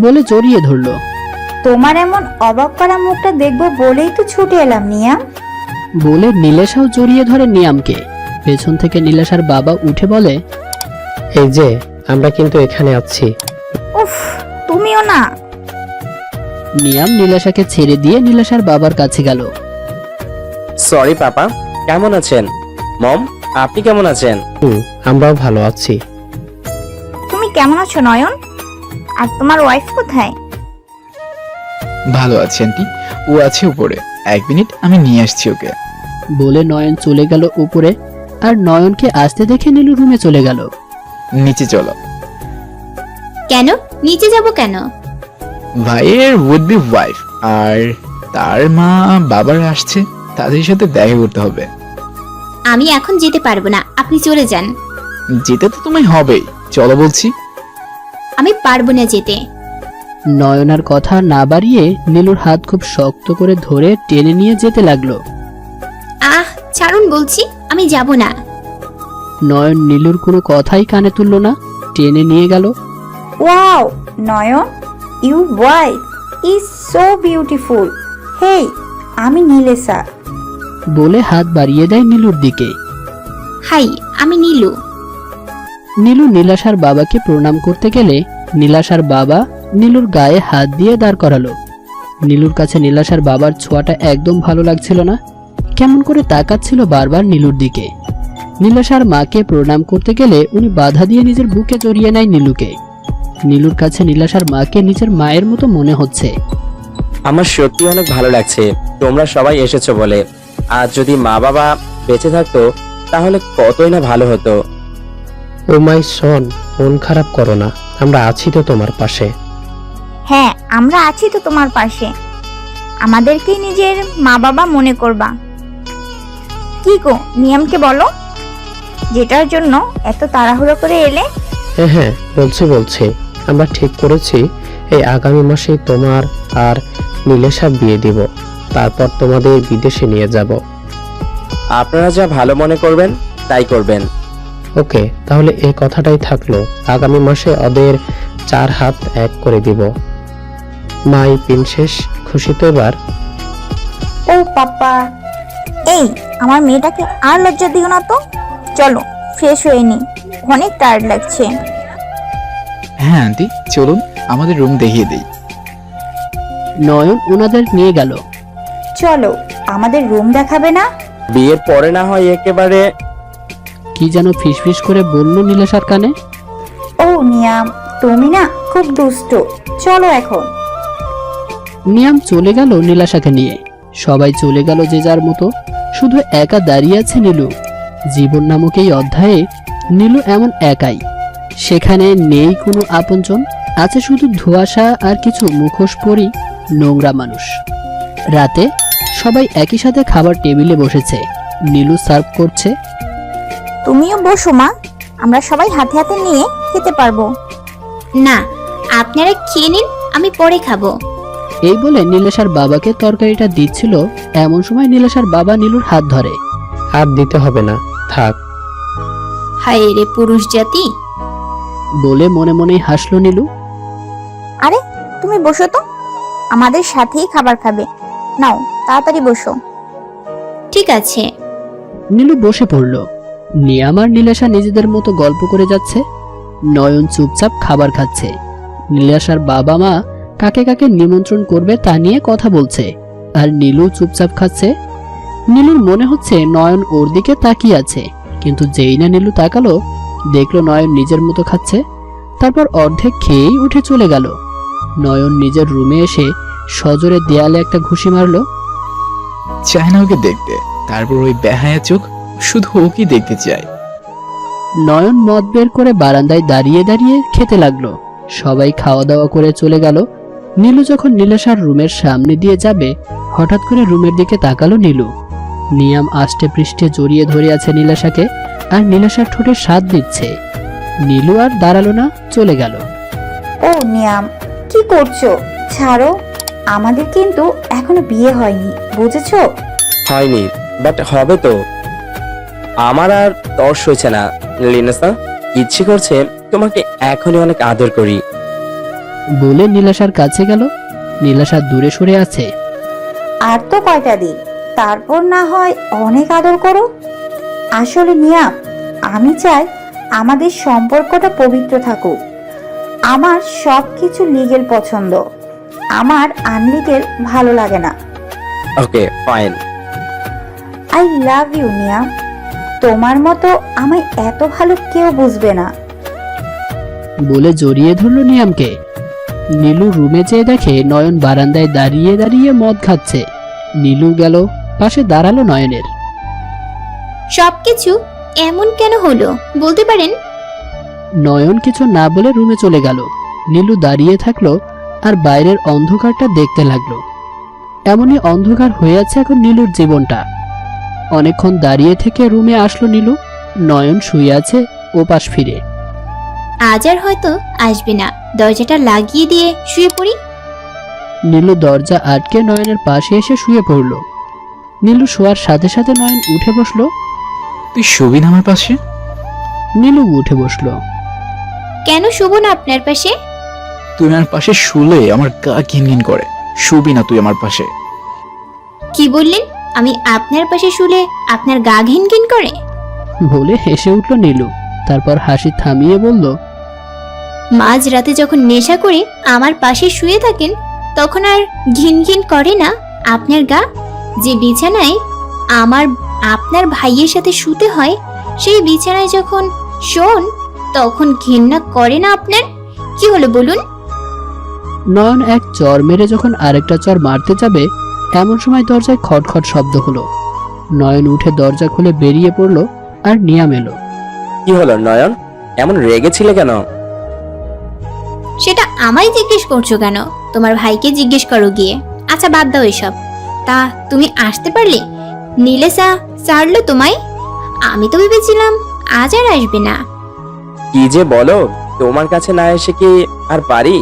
বলে জড়িয়ে ধরলো। তোমার এমন অবাক করা মুখটা দেখবো বলেই তো ছুটে এলাম নিয়াম। বলে নীলেশাও জড়িয়ে ধরে নিয়ামকে। পেছন থেকে নীলেশার বাবা উঠে বলে, এই যে আমরা কিন্তু এখানে আছি। উফ, তুমিও না। নিয়াম নীলেশাকে ছেড়ে দিয়ে নীলেশার বাবার কাছে গেল। সরি পাপা, কেমন আছেন? মম, আপনি কেমন আছেন? আমরাও ভালো আছি। তুমি কেমন আছো নয়ন? আর তোমার ওয়াইফ কোথায়? ভালো আছে আন্টি, ও আছে উপরে। 1 মিনিট, আমি নিয়ে আসছি ওকে। বলে নয়ন চলে গেল উপরে। আর নয়নকে আসতে দেখে নীলু রুমে চলে গেল। নিচে চলো। কেন নিচে যাব কেন? ভাইয়ের উড বি ওয়াইফ আর তার মা বাবারা আসছে, তাদের সাথে দেখা করতে হবে। আমি এখন যেতে পারবো না, আপনি চলে যান। যেতে তো তোমায় হবেই, চলো বলছি। আমি পারবো না যেতে। নয়নার কথা না বাড়িয়ে নীলুর হাত খুব শক্ত করে ধরে টেনে নিয়ে যেতে লাগলো। আহ ছাড়ুন বলছি, আমি যাব না। নয়ন নীলুর কোনো কথাই কানে তুললো না, টেনে নিয়ে গেল। Wow Nayan, you wife! Is so beautiful. Hey, আমি নীলেশা। বলে হাত বাড়িয়ে দেয় নীলুর দিকে। হাই, আমি নীলু। নীলু নীলাশার বাবাকে প্রণাম করতে গেলে নীলাশার বাবা নীলুর গায়ে হাত দিয়ে দাঁড় করালো। নীলুর কাছে নীলাশার বাবার ছোঁয়াটা একদম ভালো লাগছিল না, কেমন করে তাকাচ্ছিল বারবার নীলুর দিকে। নীলাশার মাকে প্রণাম করতে গেলে উনি বাধা দিয়ে নিজের বুকে জড়িয়ে নেয় নীলুকে। নীলুর কাছে নীলাশার মাকে নিজের মায়ের মতো মনে হচ্ছে। আমার সত্যি অনেক ভালো লাগছে তোমরা সবাই এসেছো বলে। আর যদি মা বাবা বেঁচে থাকতো তাহলে কতই না ভালো হতো। ও মাই সন, মন খারাপ করো না, আমরা আছি তো তোমার পাশে। হ্যাঁ, আমরা আছি তো তোমার পাশে। আমাদেরকে নিজের মা বাবা মনে করবা। কি গো, নিয়মকে বলো, যেটার জন্য এত তাড়াহুড়ো করে এলে? হ্যাঁ হ্যাঁ, বলছি আমরা ঠিক করেছি এই আগামী মাসেই তোমার আর নীলেশা বিয়ে দিব, তারপর তোমাদের বিদেশে নিয়ে যাব। আপনারা যা ভালো মনে করবেন তাই করবেন। ওকে, তাহলে এই কথাটাই থাকলো, আগামী মাসে ওদের 4 হাত এক করে দিব। মাই প্রিন্সেস, খুশি তো এবার? ও পাপা, এই আমার মেয়েটাকে আর লজ্জা দিও না তো। চলো ফ্রেশ হয়ে নি, অনেক টায়ার্ড লাগছে। হ্যাঁ আন্টি, চলুন আমাদের রুম দেখিয়ে দিই। নয়ন ওনাদের নিয়ে গেল। চলো, আমাদের রুম দেখাবে না? বিয়ের পরে না হয় একেবারে। কি যেন ফিসফিস করে বলল নীলাশার কানে। ও নিয়াম, তুমি না খুব দুষ্ট। চলো এখন। নিয়াম চলে গেল নীলাশাকে নিয়ে। সবাই চলে গেল যে যার মতো, শুধু একা দাঁড়িয়ে আছে নীলু। জীবন নামক এই অধ্যায়ে নীলু এমন একাই। সেখানে নেই কোনো আপনজন, আছে শুধু ধোঁয়াশা আর কিছু মুখোশ পরি নোংরা মানুষ। রাতে সবাই একই সাথে খাবার টেবিলে বসেছে। নীলু সার্ভ করছে। তুমিও বসো মা, আমরা সবাই হাতে হাতে নিয়ে খেতে পারবো। না, আপনারা খেয়ে নিন, আমি পরে খাবো। এই বলে নীলেশার বাবাকে তরকারিটা দিচ্ছিল, এমন সময় নীলেশার বাবা নীলুর হাত ধরে। আর দিতে হবে না, থাক। হায় রে পুরুষ জাতি। বলে মনে মনেই হাসলো নীলু। আরে তুমি বসো তো, আমাদের সাথেই খাবার খাবে। নাও তাড়াতাড়ি বসো। ঠিক আছে। নীলু বসে পড়ল। নিয়াম আর নীলেশা নিজেদের মতো গল্প করে যাচ্ছে। নয়ন চুপচাপ খাবার খাচ্ছে। নীলেশার বাবা মা কাকে কাকে নিমন্ত্রণ করবে তা নিয়ে কথা বলছে, আর নীলু চুপচাপ খাচ্ছে। নীলুর মনে হচ্ছে নয়ন ওর দিকে তাকিয়ে আছে, কিন্তু যেই না নীলু তাকালো, দেখলো নয়ন নিজের মতো খাচ্ছে। তারপর অর্ধেক খেয়েই উঠে চলে গেল। নয়ন নিজের রুমে এসে সজোরে দেয়ালে একটা ঘুষি মারলো। চায় না ওকে দেখতে, তারপর ওই বেহায়া চোখ শুধু ওকে দেখতে চায়। নয়ন মদ বের করে বারান্দায় দাঁড়িয়ে দাঁড়িয়ে খেতে লাগলো। সবাই খাওয়া দাওয়া করে চলে গেল। নীলু যখন নীলেশার রুমের সামনে দিয়ে যাবে, হঠাৎ করে রুমের দিকে তাকালো নীলু। নিয়াম আষ্টে পৃষ্ঠে জড়িয়ে ধরে আছে নীলেশাকে, আর নীলেশার ঠোঁটে স্বাদ দিচ্ছে। নীলু আর দাঁড়ালো না, চলে গেল। ও নিয়াম, কি করছো? ছাড়ো, আমাদের কিন্তু এখনো বিয়ে হয়নি, বুঝেছো? হয়নি, বাট হবে তো। আমার আর তর্স হয়েছে না লিনেসা, ইচ্ছে করছে তোমাকে এখনই অনেক আদর করি। বলে নীলেশার কাছে গেল। নীলেশা দূরে সরে আছে। আর তো কয়টা দিন, তারপর না হয় অনেক আদর করো। আসলে নিয়াম, আমি চাই আমাদের সম্পর্কটা পবিত্র থাকুক। আমার সব কিছু লিগেল পছন্দ, আমার আনলিগেল ভালো লাগে না। Okay fine. I love you Niyam, তোমার মতো আমায় এত ভালো কেউ বুঝবে না। বলে জড়িয়ে ধরলো নিয়ামকে। নীলু রুমে যেয়ে দেখে নয়ন বারান্দায় দাঁড়িয়ে দাঁড়িয়ে মদ খাচ্ছে। নীলু গেল, পাশে দাঁড়ালো নয়নের। সবকিছু এমন কেন হলো বলতে পারেন? নয়ন কিছু না বলে রুমে চলে গেল। নীলু দাঁড়িয়ে থাকলো আর বাইরের অন্ধকারটা দেখতে লাগলো। এমনই অন্ধকার হয়ে আছে এখন নীলুর জীবনটা। অনেকক্ষণ দাঁড়িয়ে থেকে রুমে আসলো নীলু। নয়ন শুয়ে আছে ওপাশ ফিরে। আজ আর হয়তো আসবে না, দরজাটা লাগিয়ে দিয়ে শুয়ে পড়ি। নীলু দরজা আটকে নয়নের পাশে এসে শুয়ে পড়ল। নীলু শোয়ার সাথে সাথে নয়ন উঠে বসলো। তুই শুবি না আমার পাশে? নীলু উঠে বসলো। কেন শুভ না আপনার পাশে? তুই আমার পাশে শুলে আমার গা ঘিনঘিন করে। শুবি না তুই আমার পাশে। কি বললেন? আমি আপনার পাশে শুলে আপনার গা ঘিন ঘিন করে? বলে হেসে উঠল নীলু। তারপর হাসি থামিয়ে বলল, মাঝ রাতে যখন নেশা করে আমার পাশে শুয়ে থাকেন তখন আর ঘিন ঘিন করে না আপনার গা? যে বিছানায় আপনার ভাইয়ের সাথে শুতে হয় সেই বিছানায় যখন শোন তখন ঘেন্না করে না আপনার? কি হলো বলুন? নয়ন এক চর মেরে যখন আরেকটা চর মারতে যাবে এমন সময় দরজায় খটখট শব্দ হলো। নয়ন উঠে দরজা খুলে বেরিয়ে পড়ল আর নিয়াম এলো। কি হলো নয়ন, এমন রেগেছিলে কেন? সেটা আমায় জিজ্ঞেস করছো কেন? তোমার ভাইকে জিজ্ঞেস করো গিয়ে। আচ্ছা বাদ দাও এসব। তা তুমি আসতে পারলে? নীলেশা ছাড়লো তোমায়? আমি তো ভেবেছিলাম আজ আর আসবে না। কি যে বলো, তোমার কাছে না এসে কি আর পারি?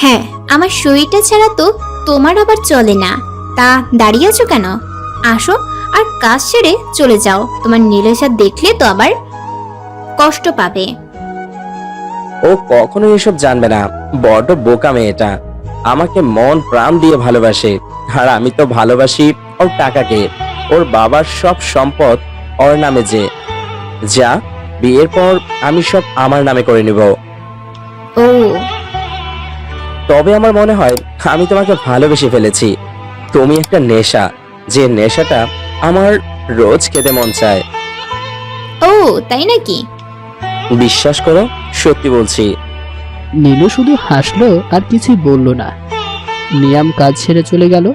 হ্যাঁ, আমার শরীরটা ছাড়া তো তোমার আবার চলে না। তা দাঁড়িয়ে আছো কেন? আসো আর কাজ সেরে চলে যাও। তোমার নীলেশা দেখলে তো আবার কষ্ট পাবে। ও কখনো এসব জানবে না, বড্ড বোকা মেয়েটা। আমাকে মন প্রাণ দিয়ে ভালোবাসে, আর আমি তো ভালোবাসি ওর টাকাকে। ওর বাবার সব সম্পদ ওর নামে, যে যা বিয়ের পর আমি সব আমার নামে করে নিব। ও তবে আমার মনে হয় আমি তোমাকে ভালোবেসে ফেলেছি। তুমি একটা নেশা, যে নেশাটা আমার রোজ খেতে মন চায়। ও তাই নাকি? বিশ্বাস করো, সত্যি বলছি। নীলু শুধু হাসলো আর কিছুই বলল না। নিয়াম কাজ ছেড়ে চলে গেল।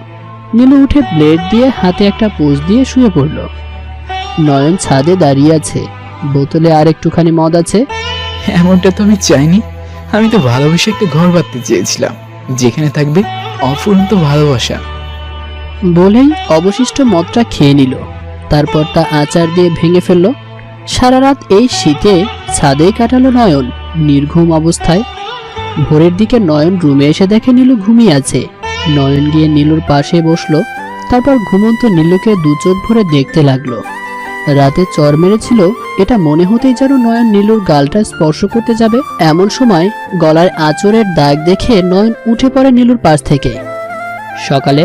নীলু উঠে ব্লেড দিয়ে হাতে একটা পোজ দিয়ে শুয়ে পড়ল। নয়ন ছাদে দাঁড়িয়ে আছে, বোতলে আর একটুখানি মদ আছে। এমনটা তো আমি চাইনি। আমি তো ভালোবেসে একটা ঘর বাঁধতে চেয়েছিলাম, যেখানে থাকবে অফুরন্ত ভালোবাসা। বলেই অবশিষ্ট মদটা খেয়ে নিল। তারপর তা আচার দিয়ে ভেঙে ফেলল। সারা রাত এই শীতে ছাদেই কাটালো নয়ন নির্ঘুম অবস্থায়। ভোরের দিকে নয়ন রুমে এসে দেখে নীলু ঘুমিয়ে আছে। নয়ন গিয়ে নীলুর পাশে বসলো। তারপর ঘুমন্ত নীলুকে দু চোখ ভরে দেখতে লাগলো। রাতে চর মেরেছিল এটা মনে হতেই যেন নয়ন নীলুর গালটা স্পর্শ করতে যাবে। এমন সময় গলায় আঁচড়ের দাগ দেখে নয়ন উঠে পড়ে নীলুর পাশ থেকে। সকালে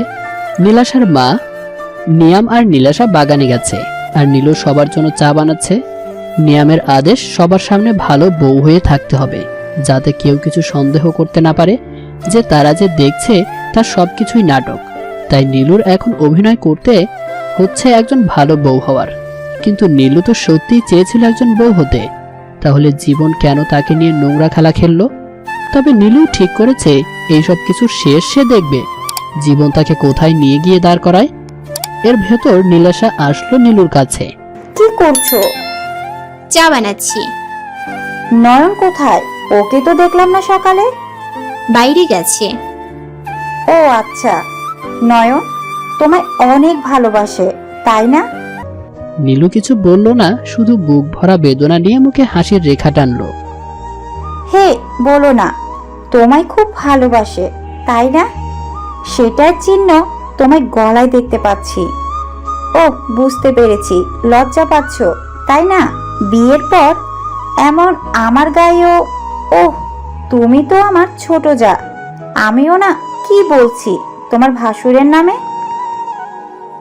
নীলাশার মা নিয়াম আর নীলাশা বাগানে গেছে, আর নীলু সবার জন্য চা বানাচ্ছে। নিয়ামের আদেশ সবার সামনে ভালো বউ হয়ে থাকতে হবে, যাতে কেউ কিছু সন্দেহ করতে না পারে যে তারা যে দেখছে তার সবকিছুই নাটক। তাই নীলুর এখন অভিনয় করতে হচ্ছে একজন ভালো বউ হওয়ার। কিন্তু নীলু তো সত্যিই চেয়েছিল একজন বউ হতে, তাহলে জীবন কেন তাকে নিয়ে নোংরা খেলা খেললো? তবে নীলু ঠিক করেছে এইসব কিছু শেষ সে দেখবে, জীবন তাকে কোথায় নিয়ে গিয়ে দাঁড় করায়। এর ভেতর নীলাশা আসলো নীলুর কাছে। কি করছো? চা বানাচ্ছি। নয়ন কোথায়? ওকে তো দেখলাম না সকালে। বাইরে গেছে। ও আচ্ছা, নয়ন তোমায় অনেক ভালোবাসে তাই না? নীলু কিছু বলল না, শুধু বুক ভরা বেদনা নিয়ে মুখে হাসির রেখা টানলো। হে বলো না, তোমায় খুব ভালোবাসে তাই না? সেটার চিহ্ন তোমায় গলায় দেখতে পাচ্ছি। ও বুঝতে পেরেছি, লজ্জা পাচ্ছ তাই না? বিয়ের পর এমন আমার গায়েও। ওহ, তুমি তো আমার ছোট যা। আমিও না কি বলছি তোমার ভাসুরের নামে।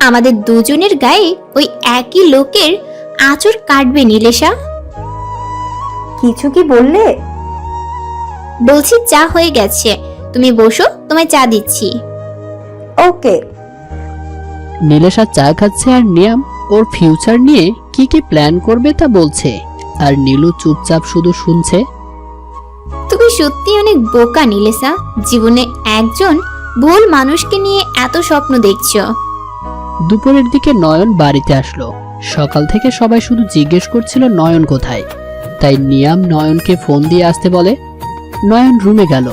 আমাদের দুজনের গায়ে ওই একই লোকের আঁচড় কাটবে নীলেশা। কিছু কি বললে? বলছি চা হয়ে গেছে, তুমি বসো, তোমায় চা দিচ্ছি। ওকে। নীলেশা চা খাচ্ছে আর নিয়াম ওর ফিউচার নিয়ে কি কি প্ল্যান করবে তা বলছে, আর নীলু চুপচাপ শুধু শুনছে। তুমি সত্যি অনেক বোকা নীলেশা, জীবনে একজন ভুল মানুষকে নিয়ে এত স্বপ্ন দেখছো। দুপুরের দিকে নয়ন বাড়িতে আসলো। সকাল থেকে সবাই শুধু জিজ্ঞেস করছিল নয়ন কোথায়, তাই নিয়াম নয়নকে ফোন দিয়ে আসতে বলে। নয়ন রুমে গেল।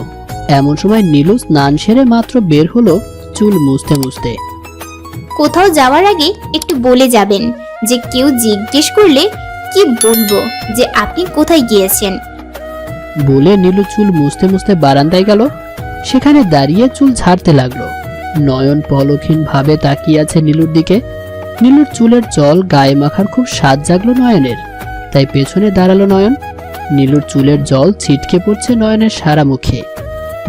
এমন সময় নীলু স্নান সেরে মাত্র বের হলো চুল মুছতে মুছতে। কোথাও যাওয়ার আগে একটু বলে যাবেন, যে কেউ জিজ্ঞেস করলে কি বলবো যে আপনি কোথায় গিয়েছেন। বলে নীলু চুল মুছতে মুছতে বারান্দায় গেল। সেখানে দাঁড়িয়ে চুল ঝাড়তে লাগলো। নয়ন পলকহীন ভাবে তাকিয়ে আছে নীলুর দিকে। নীলুর চুলের জল গায়ে মাখার খুব স্বাদ জাগলো নয়নের, তাই পেছনে দাঁড়ালো নয়ন। নীলুর চুলের জল ছিটকে পড়ছে নয়নের সারা মুখে।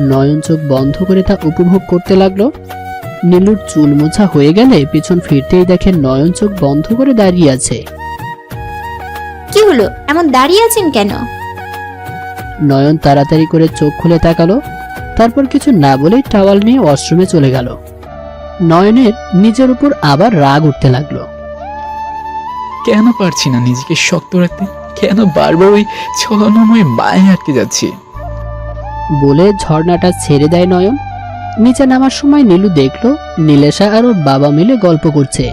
নয়ন চোখ বন্ধ করে তা উপভোগ করতে লাগলো। নীলুর চুল মোছা হয়ে গেলে পিছন ফিরতেই দেখে নয়ন চোখ বন্ধ করে দাঁড়িয়ে আছে। কি হলো, এমন দাঁড়িয়ে আছেন কেন? নয়ন তাড়াতাড়ি করে চোখ খুলে তাকালো, তারপর কিছু না বলেই টাওয়াল নিয়ে ওয়াশরুমে চলে গেল। নয়নের নিজের উপর আবার রাগ উঠতে লাগলো। কেন পারছি না নিজেকে শক্ত রাখতে? কেন বারবার ওই ছলনাময় মায়ে আটকে যাচ্ছি? বলে ঝর্ণাটা ছেড়ে দেয় নয়ন। নিচে নামার সময় নীলু দেখলো নীলেশা আর ওর বাবা মিলে গল্প করছে।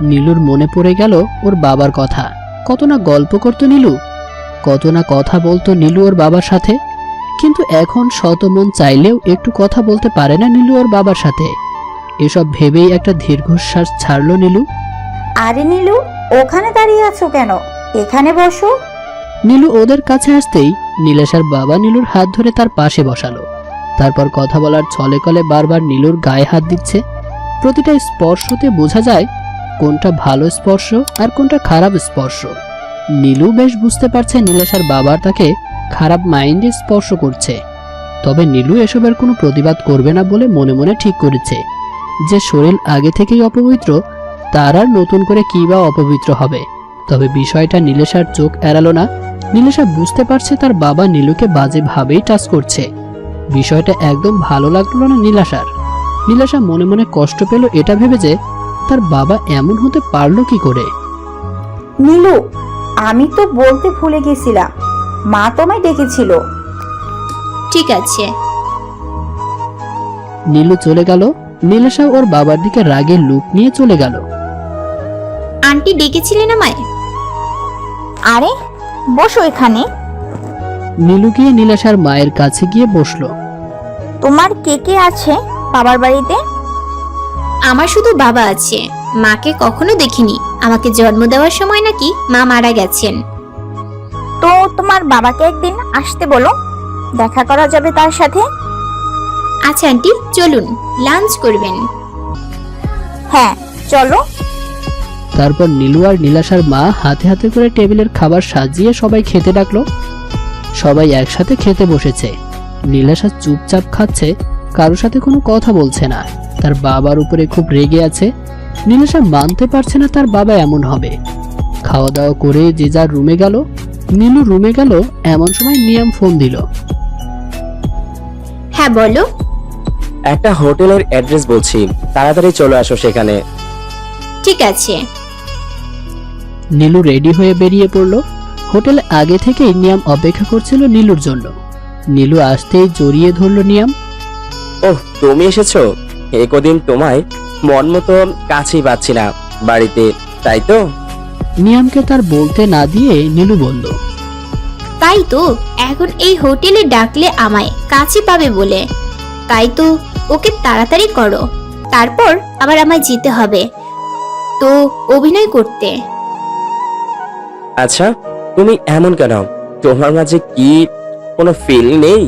নীলুর মনে পড়ে গেল ওর বাবার কথা। কত না গল্প করতো নীলু, কত না কথা বলতো নীলু ওর বাবার সাথে। কিন্তু এখন শত মন চাইলেও একটু কথা বলতে পারে না নীলু ওর বাবার সাথে। এসব ভেবেই একটা দীর্ঘশ্বাস ছাড়লো নীলু। আরে নীলু, ওখানে দাঁড়িয়ে আছো কেন? এখানে বসো। নীলু ওদের কাছে আসতেই নীলেশার বাবা নীলুর হাত ধরে তার পাশে বসালো। তারপর কথা বলার ছলে কলে বারবার নীলুর গায়ে হাত দিচ্ছে। প্রতিটা স্পর্শতে বোঝা যায় কোনটা ভালো স্পর্শ আর কোনটা খারাপ স্পর্শ। নীলু বেশ বুঝতে পারছে নীলেশার বাবার তাকে খারাপ মাইন্ডে স্পর্শ করছে। তবে নীলু এসবের কোনো প্রতিবাদ করবে না বলে মনে মনে ঠিক করেছে যে শরীর আগে থেকেই অপবিত্র, তার আর নতুন করে কি বা অপবিত্র হবে। তবে বিষয়টা নীলেশার চোখ এড়ালো না। নীলেশা বুঝতে পারছে তার বাবা নীলুকে বাজে ভাবেই টাচ করছে। বিষয়টা একদম ভালো লাগলো না নীলেশার। নীলেশা মনে মনে কষ্ট পেল এটা ভেবে যে তার বাবা এমন হতে পারলো কি করে। নীলু, আমি তো বলতে ভুলে গেছিলাম, মা তোমায় ডেকেছিল। ঠিক আছে। নীলু চলে গেল। নীলেশা ওর বাবার দিকে রাগে লুক নিয়ে চলে গেল। আন্টি ডেকেছিলেন আমায়? আরে বসো এখানে। নীলু গিয়ে নীলেশার মায়ের কাছে গিয়ে বসলো। তোমার কে কে আছে বাবার বাড়িতে? আমার শুধু বাবা আছে, মাকে কখনো দেখিনি। আমাকে জন্ম দেওয়ার সময় নাকি মা মারা গেছেন। তো তোমার বাবাকে একদিন আসতে বলো, দেখা করা যাবে তার সাথে। আচ্ছা আন্টি, চলুন লাঞ্চ করবেন। হ্যাঁ চলো। তারপর নীলু আর নীলেশার মা হাতে হাতে করে টেবিলের খাবার সাজিয়ে সবাই খেতে ডাকলো। সবাই একসাথে খেতে বসেছে। নীলেশা চুপচাপ খাচ্ছে, কারোর সাথে কোনো কথা বলছে না। তার বাবার উপরে খুব রেগে আছে। নীলেশা মানতে পারছে না তার বাবা এমন হবে। খাওয়া দাওয়া করে যে যার রুমে গেল। নীলু রুমে গেল এমন সময় নিয়াম ফোন দিল। হ্যাঁ বলো। একটা হোটেলের অ্যাড্রেস বলছি, তাড়াতাড়ি চলে আসো সেখানে। ঠিক আছে। নীলু রেডি হয়ে বেরিয়ে পড়ল। হোটেলে আগে থেকেই নিয়াম অপেক্ষা করছিল নীলুর জন্য। নীলু আসতেই জড়িয়ে ধরল নিয়াম। ওহ, তুমি এসেছো। একদিন তোমায় মন মতো কাছেই পাচ্ছি না বাড়িতে, তাই তো? নিয়ামকে তার বলতে না দিয়ে নীলু বলল, তাই তো, এখন এই হোটেলে ডাকলে আমায় কাছে পাবে বলে। তাই তো ওকে তাড়াতাড়ি করো, তারপর আবার আমায় যেতে হবে তো অভিনয় করতে। আচ্ছা, তুমি এমন কেন? তোমার মাঝে কি কোনো ফিল নেই?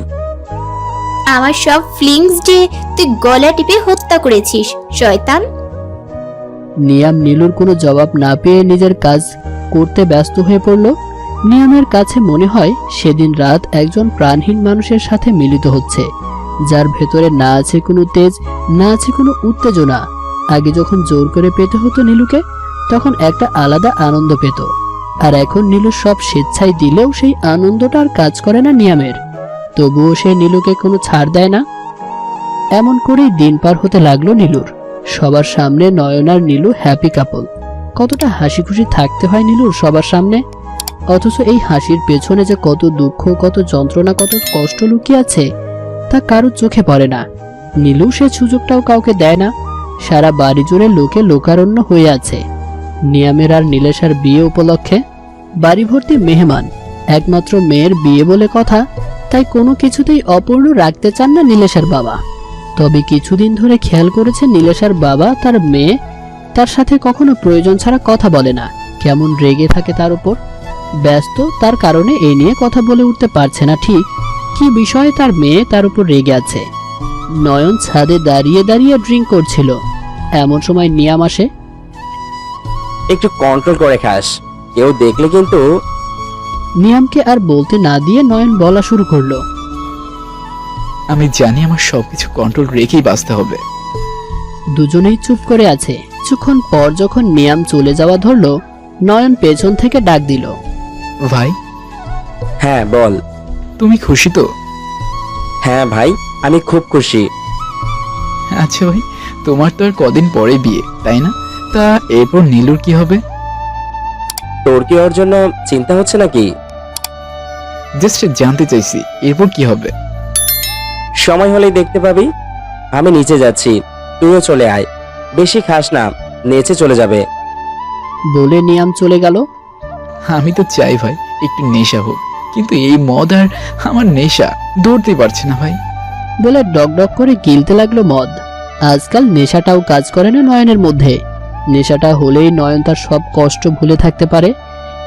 আমার সব ফিলিংস যে তুই গলা টিপে হত্যা করেছিস, শয়তান। নিয়াম নীলুর কোনো জবাব না পেয়ে নিজের কাজ করতে ব্যস্ত হয়ে পড়ল। নিয়ামের কাছে মনে হয় সেদিন রাত একজন প্রাণহীন মানুষের সাথে মিলিত হচ্ছে, যার ভেতরে না আছে কোনো তেজ, না আছে কোনো উত্তেজনা। আগে যখন জোর করে পেতে হতো নীলুকে, তখন একটা আলাদা আনন্দ পেত। আর এখন নীলু সব স্বেচ্ছায় দিলেও সেই আনন্দটা আর কাজ করে না নিয়ামের। তবুও সে নীলুকে কোনো ছাড় দেয় না। এমন করেই দিন পার হতে লাগলো নীলুর। সবার সামনে নয়ন আর নীলু হ্যাপি কাপল। কতটা হাসি খুশি থাকতে হয় নীলুর সবার সামনে। অথচ এই হাসির পেছনে যে কত দুঃখ, কত যন্ত্রণা, কত কষ্ট লুকিয়ে আছে তা কারো চোখে পড়ে না। নীলু সে সুযোগটাও কাউকে দেয় না। সারা বাড়ি জুড়ে লোকে লোকারণ্য হয়ে আছে। নিয়ামের আর নীলেশার বিয়ে উপলক্ষে বাড়ি ভর্তি মেহমান। একমাত্র মেয়ের বিয়ে বলে কথা, তাই কোনো কিছুতেই অপূর্ণ রাখতে চান না নীলেশার বাবা। তবে কিছুদিন ধরে খেয়াল করেছে নীলেশার বাবা তার মেয়ে তার সাথে কখনো প্রয়োজন ছাড়া কথা বলে না, কেমন রেগে থাকে তার উপর। ব্যস্ত, তার কারণে এই নিয়ে কথা বলে উঠতে পারছে না ঠিক কি বিষয়ে তার মেয়ে তার উপর রেগে আছে। নয়ন ছাদে দাঁড়িয়ে দাঁড়িয়ে ড্রিঙ্ক করছিল। এমন সময় নিয়াম আসে। একটু কন্ট্রোল করে খাস, কেউ দেখলে কিন্তু। নিয়ামকে আর বলতে না দিয়ে নয়ন বলা শুরু করলো। আমি জানি আমার সবকিছু কন্ট্রোল রেখেই বাঁচতে হবে। দুজনেই চুপ করে আছে। কিছুক্ষণ পর যখন নিয়াম চলে যাওয়া ধরলো, নয়ন পেছন থেকে ডাক দিল। ভাই, হ্যাঁ বল। তুমি খুশি তো? হ্যাঁ ভাই, আমি খুব খুশি। আচ্ছা ভাই, তোমার তো আর কদিন পরে বিয়ে, তাই না? তা এরপর নীলুর কি হবে? তোর কি ওর জন্য চিন্তা হচ্ছে নাকি? জাস্ট জানতে চাইছি এরপর কি হবে। সময় হলেই দেখতে পাবি। আমি নিচে যাচ্ছি, তুইও চলে আয়। বেশি খাস না, নেচে চলে যাবে। বলে নিয়াম চলে গেল। আমি তো চাই ভাই একটু নেশা হোক, কিন্তু এই মদ আর আমার নেশা ধরতে পারছে না ভাই। বলে ডক করে গিলতে লাগলো মদ। আজকাল নেশাটাও কাজ করে না নয়নের মধ্যে। নেশাটা হলেই নয়ন তার সব কষ্ট ভুলে থাকতে পারে।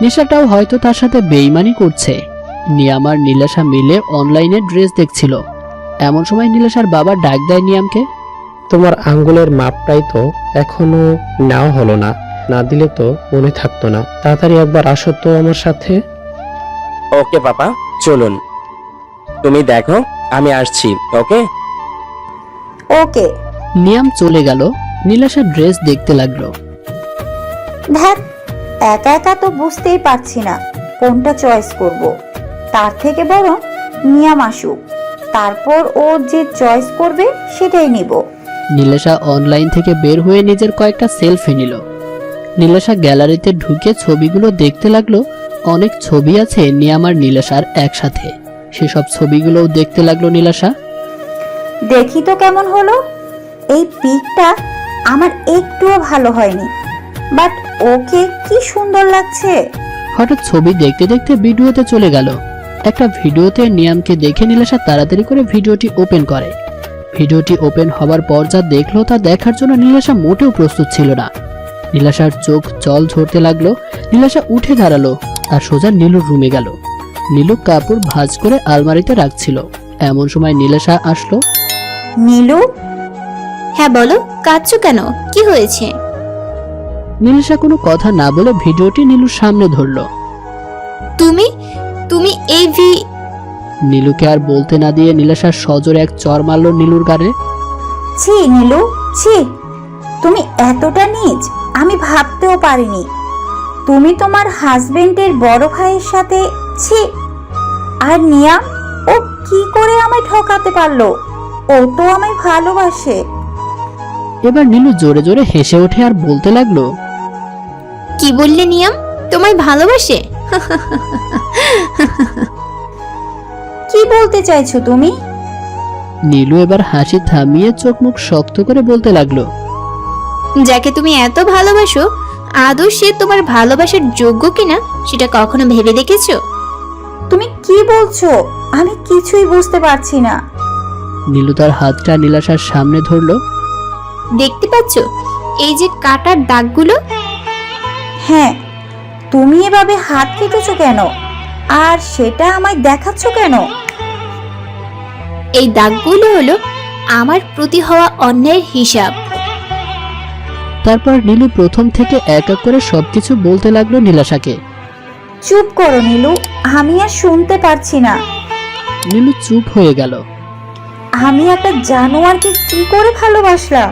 নেশাটাও হয়তো তার সাথে বেইমানি করছে। নিয়াম আর নীলাশা মিলে অনলাইনে ড্রেস দেখছিল। এমন সময় নীলাশার বাবা ডাক দেয় নিয়ামকে। তোমার আঙ্গুলের মাপটাই তো এখনো নেওয়া হলো না, না দিলে তো মনে থাকতো না। তাড়াতাড়ি একবার আসো তো আমার সাথে। ওকে পাপা, চলুন। তুমি দেখো, আমি আসছি। ওকে। ওকে। নিয়াম চলে গেল। নীলাশা ড্রেস দেখতে লাগলো। ধ্যাত, একা একা তো বুঝতেই পারছি না কোনটা চয়েস করব। তার থেকে বরং নিয়াম আসুক, তারপর ও যে চয়েস করবে সেটাই নিব। নীলাশা অনলাইন থেকে বের হয়ে নিজের কয়েকটা সেলফি নিল। নীলাশা গ্যালারিতে ঢুকে ছবিগুলো দেখতে লাগলো। অনেক ছবি আছে নিয়াম আর নীলাশার একসাথে। সেসব ছবিগুলোও দেখতে লাগলো নীলাশা। দেখি তো কেমন হলো। এই পিকটা আমার একটুও ভালো হয়নি, বাট ওকে কি সুন্দর লাগছে। হঠাৎ ছবি দেখতে দেখতে ভিডিওতে চলে গেল। একটা ভিডিওতে নিয়ামকে দেখে নীলাশা তাড়াতাড়ি করে ভিডিওটি ওপেন করে। ভিডিওটি ওপেন হবার পর যা দেখলো তা দেখার জন্য নীলাশা মোটেও প্রস্তুত ছিল না। নীলাশার চোখ জল ঝরতে লাগলো। নীলাশা উঠে দাঁড়ালো আর সোজা নীলুর রুমে গেল। নীলু কাপড় ভাঁজ করে আলমারিতে রাখছিল। এমন সময় নীলাশা আসলো। নীলু, হ্যাঁ বলো, কাঁদছো কেন? কি হয়েছে? নীলাশা কোনো কথা না বলে ভিডিওটি নীলুর সামনে ধরলো। তুমি তুমি এই নীলুকে আর বলতে না দিয়ে নীলাশার সজোরে এক চড় মারল নীলুর গালে। ছি নীলু, ছি, তুমি এতটা নীচ আমি ভাবতেও পারিনি। তুমি তোমার হাজবেন্ডের বড় ভাইয়ের সাথে, ছি। আর নিয়া, ও কি করে আমায় ঠকাতে পারলো? ও তো আমায় ভালোবাসে। এবার নীলু জোরে জোরে হেসে ওঠে আর বলতে লাগলো। কি বললে নিয়াম? তোমায় ভালোবাসে? কি বলতে চাইছো তুমি? নীলু এবার হাসি থামিয়ে চোখ মুখ শক্ত করে বলতে লাগলো। যাকে তুমি এত ভালোবাসো, আদৌ সে তোমার ভালোবাসার যোগ্য কিনা সেটা কখনো ভেবে দেখেছো? তুমি কি বলছো? আমি কিছুই বুঝতে পারছি না। নীলু তার হাতটা নীলাশার সামনে ধরলো। দেখতে পাচ্ছো এই যে কাটার দাগগুলো? হ্যাঁ, তুমি এভাবে হাত কেটেছো কেন? আর সেটা আমায় দেখাচ্ছ কেন? এই দাগগুলো হলো আমার প্রতি হওয়া অন্যায়ের হিসাব। তারপর নীলু প্রথম থেকে এক এক করে সবকিছু বলতে লাগলো নীলাশাকে। চুপ করো নীলু, আমি আর শুনতে পারছি না। নীলু চুপ হয়ে গেল। আমি একটা জানোয়ারকে কি করে ভালোবাসলাম?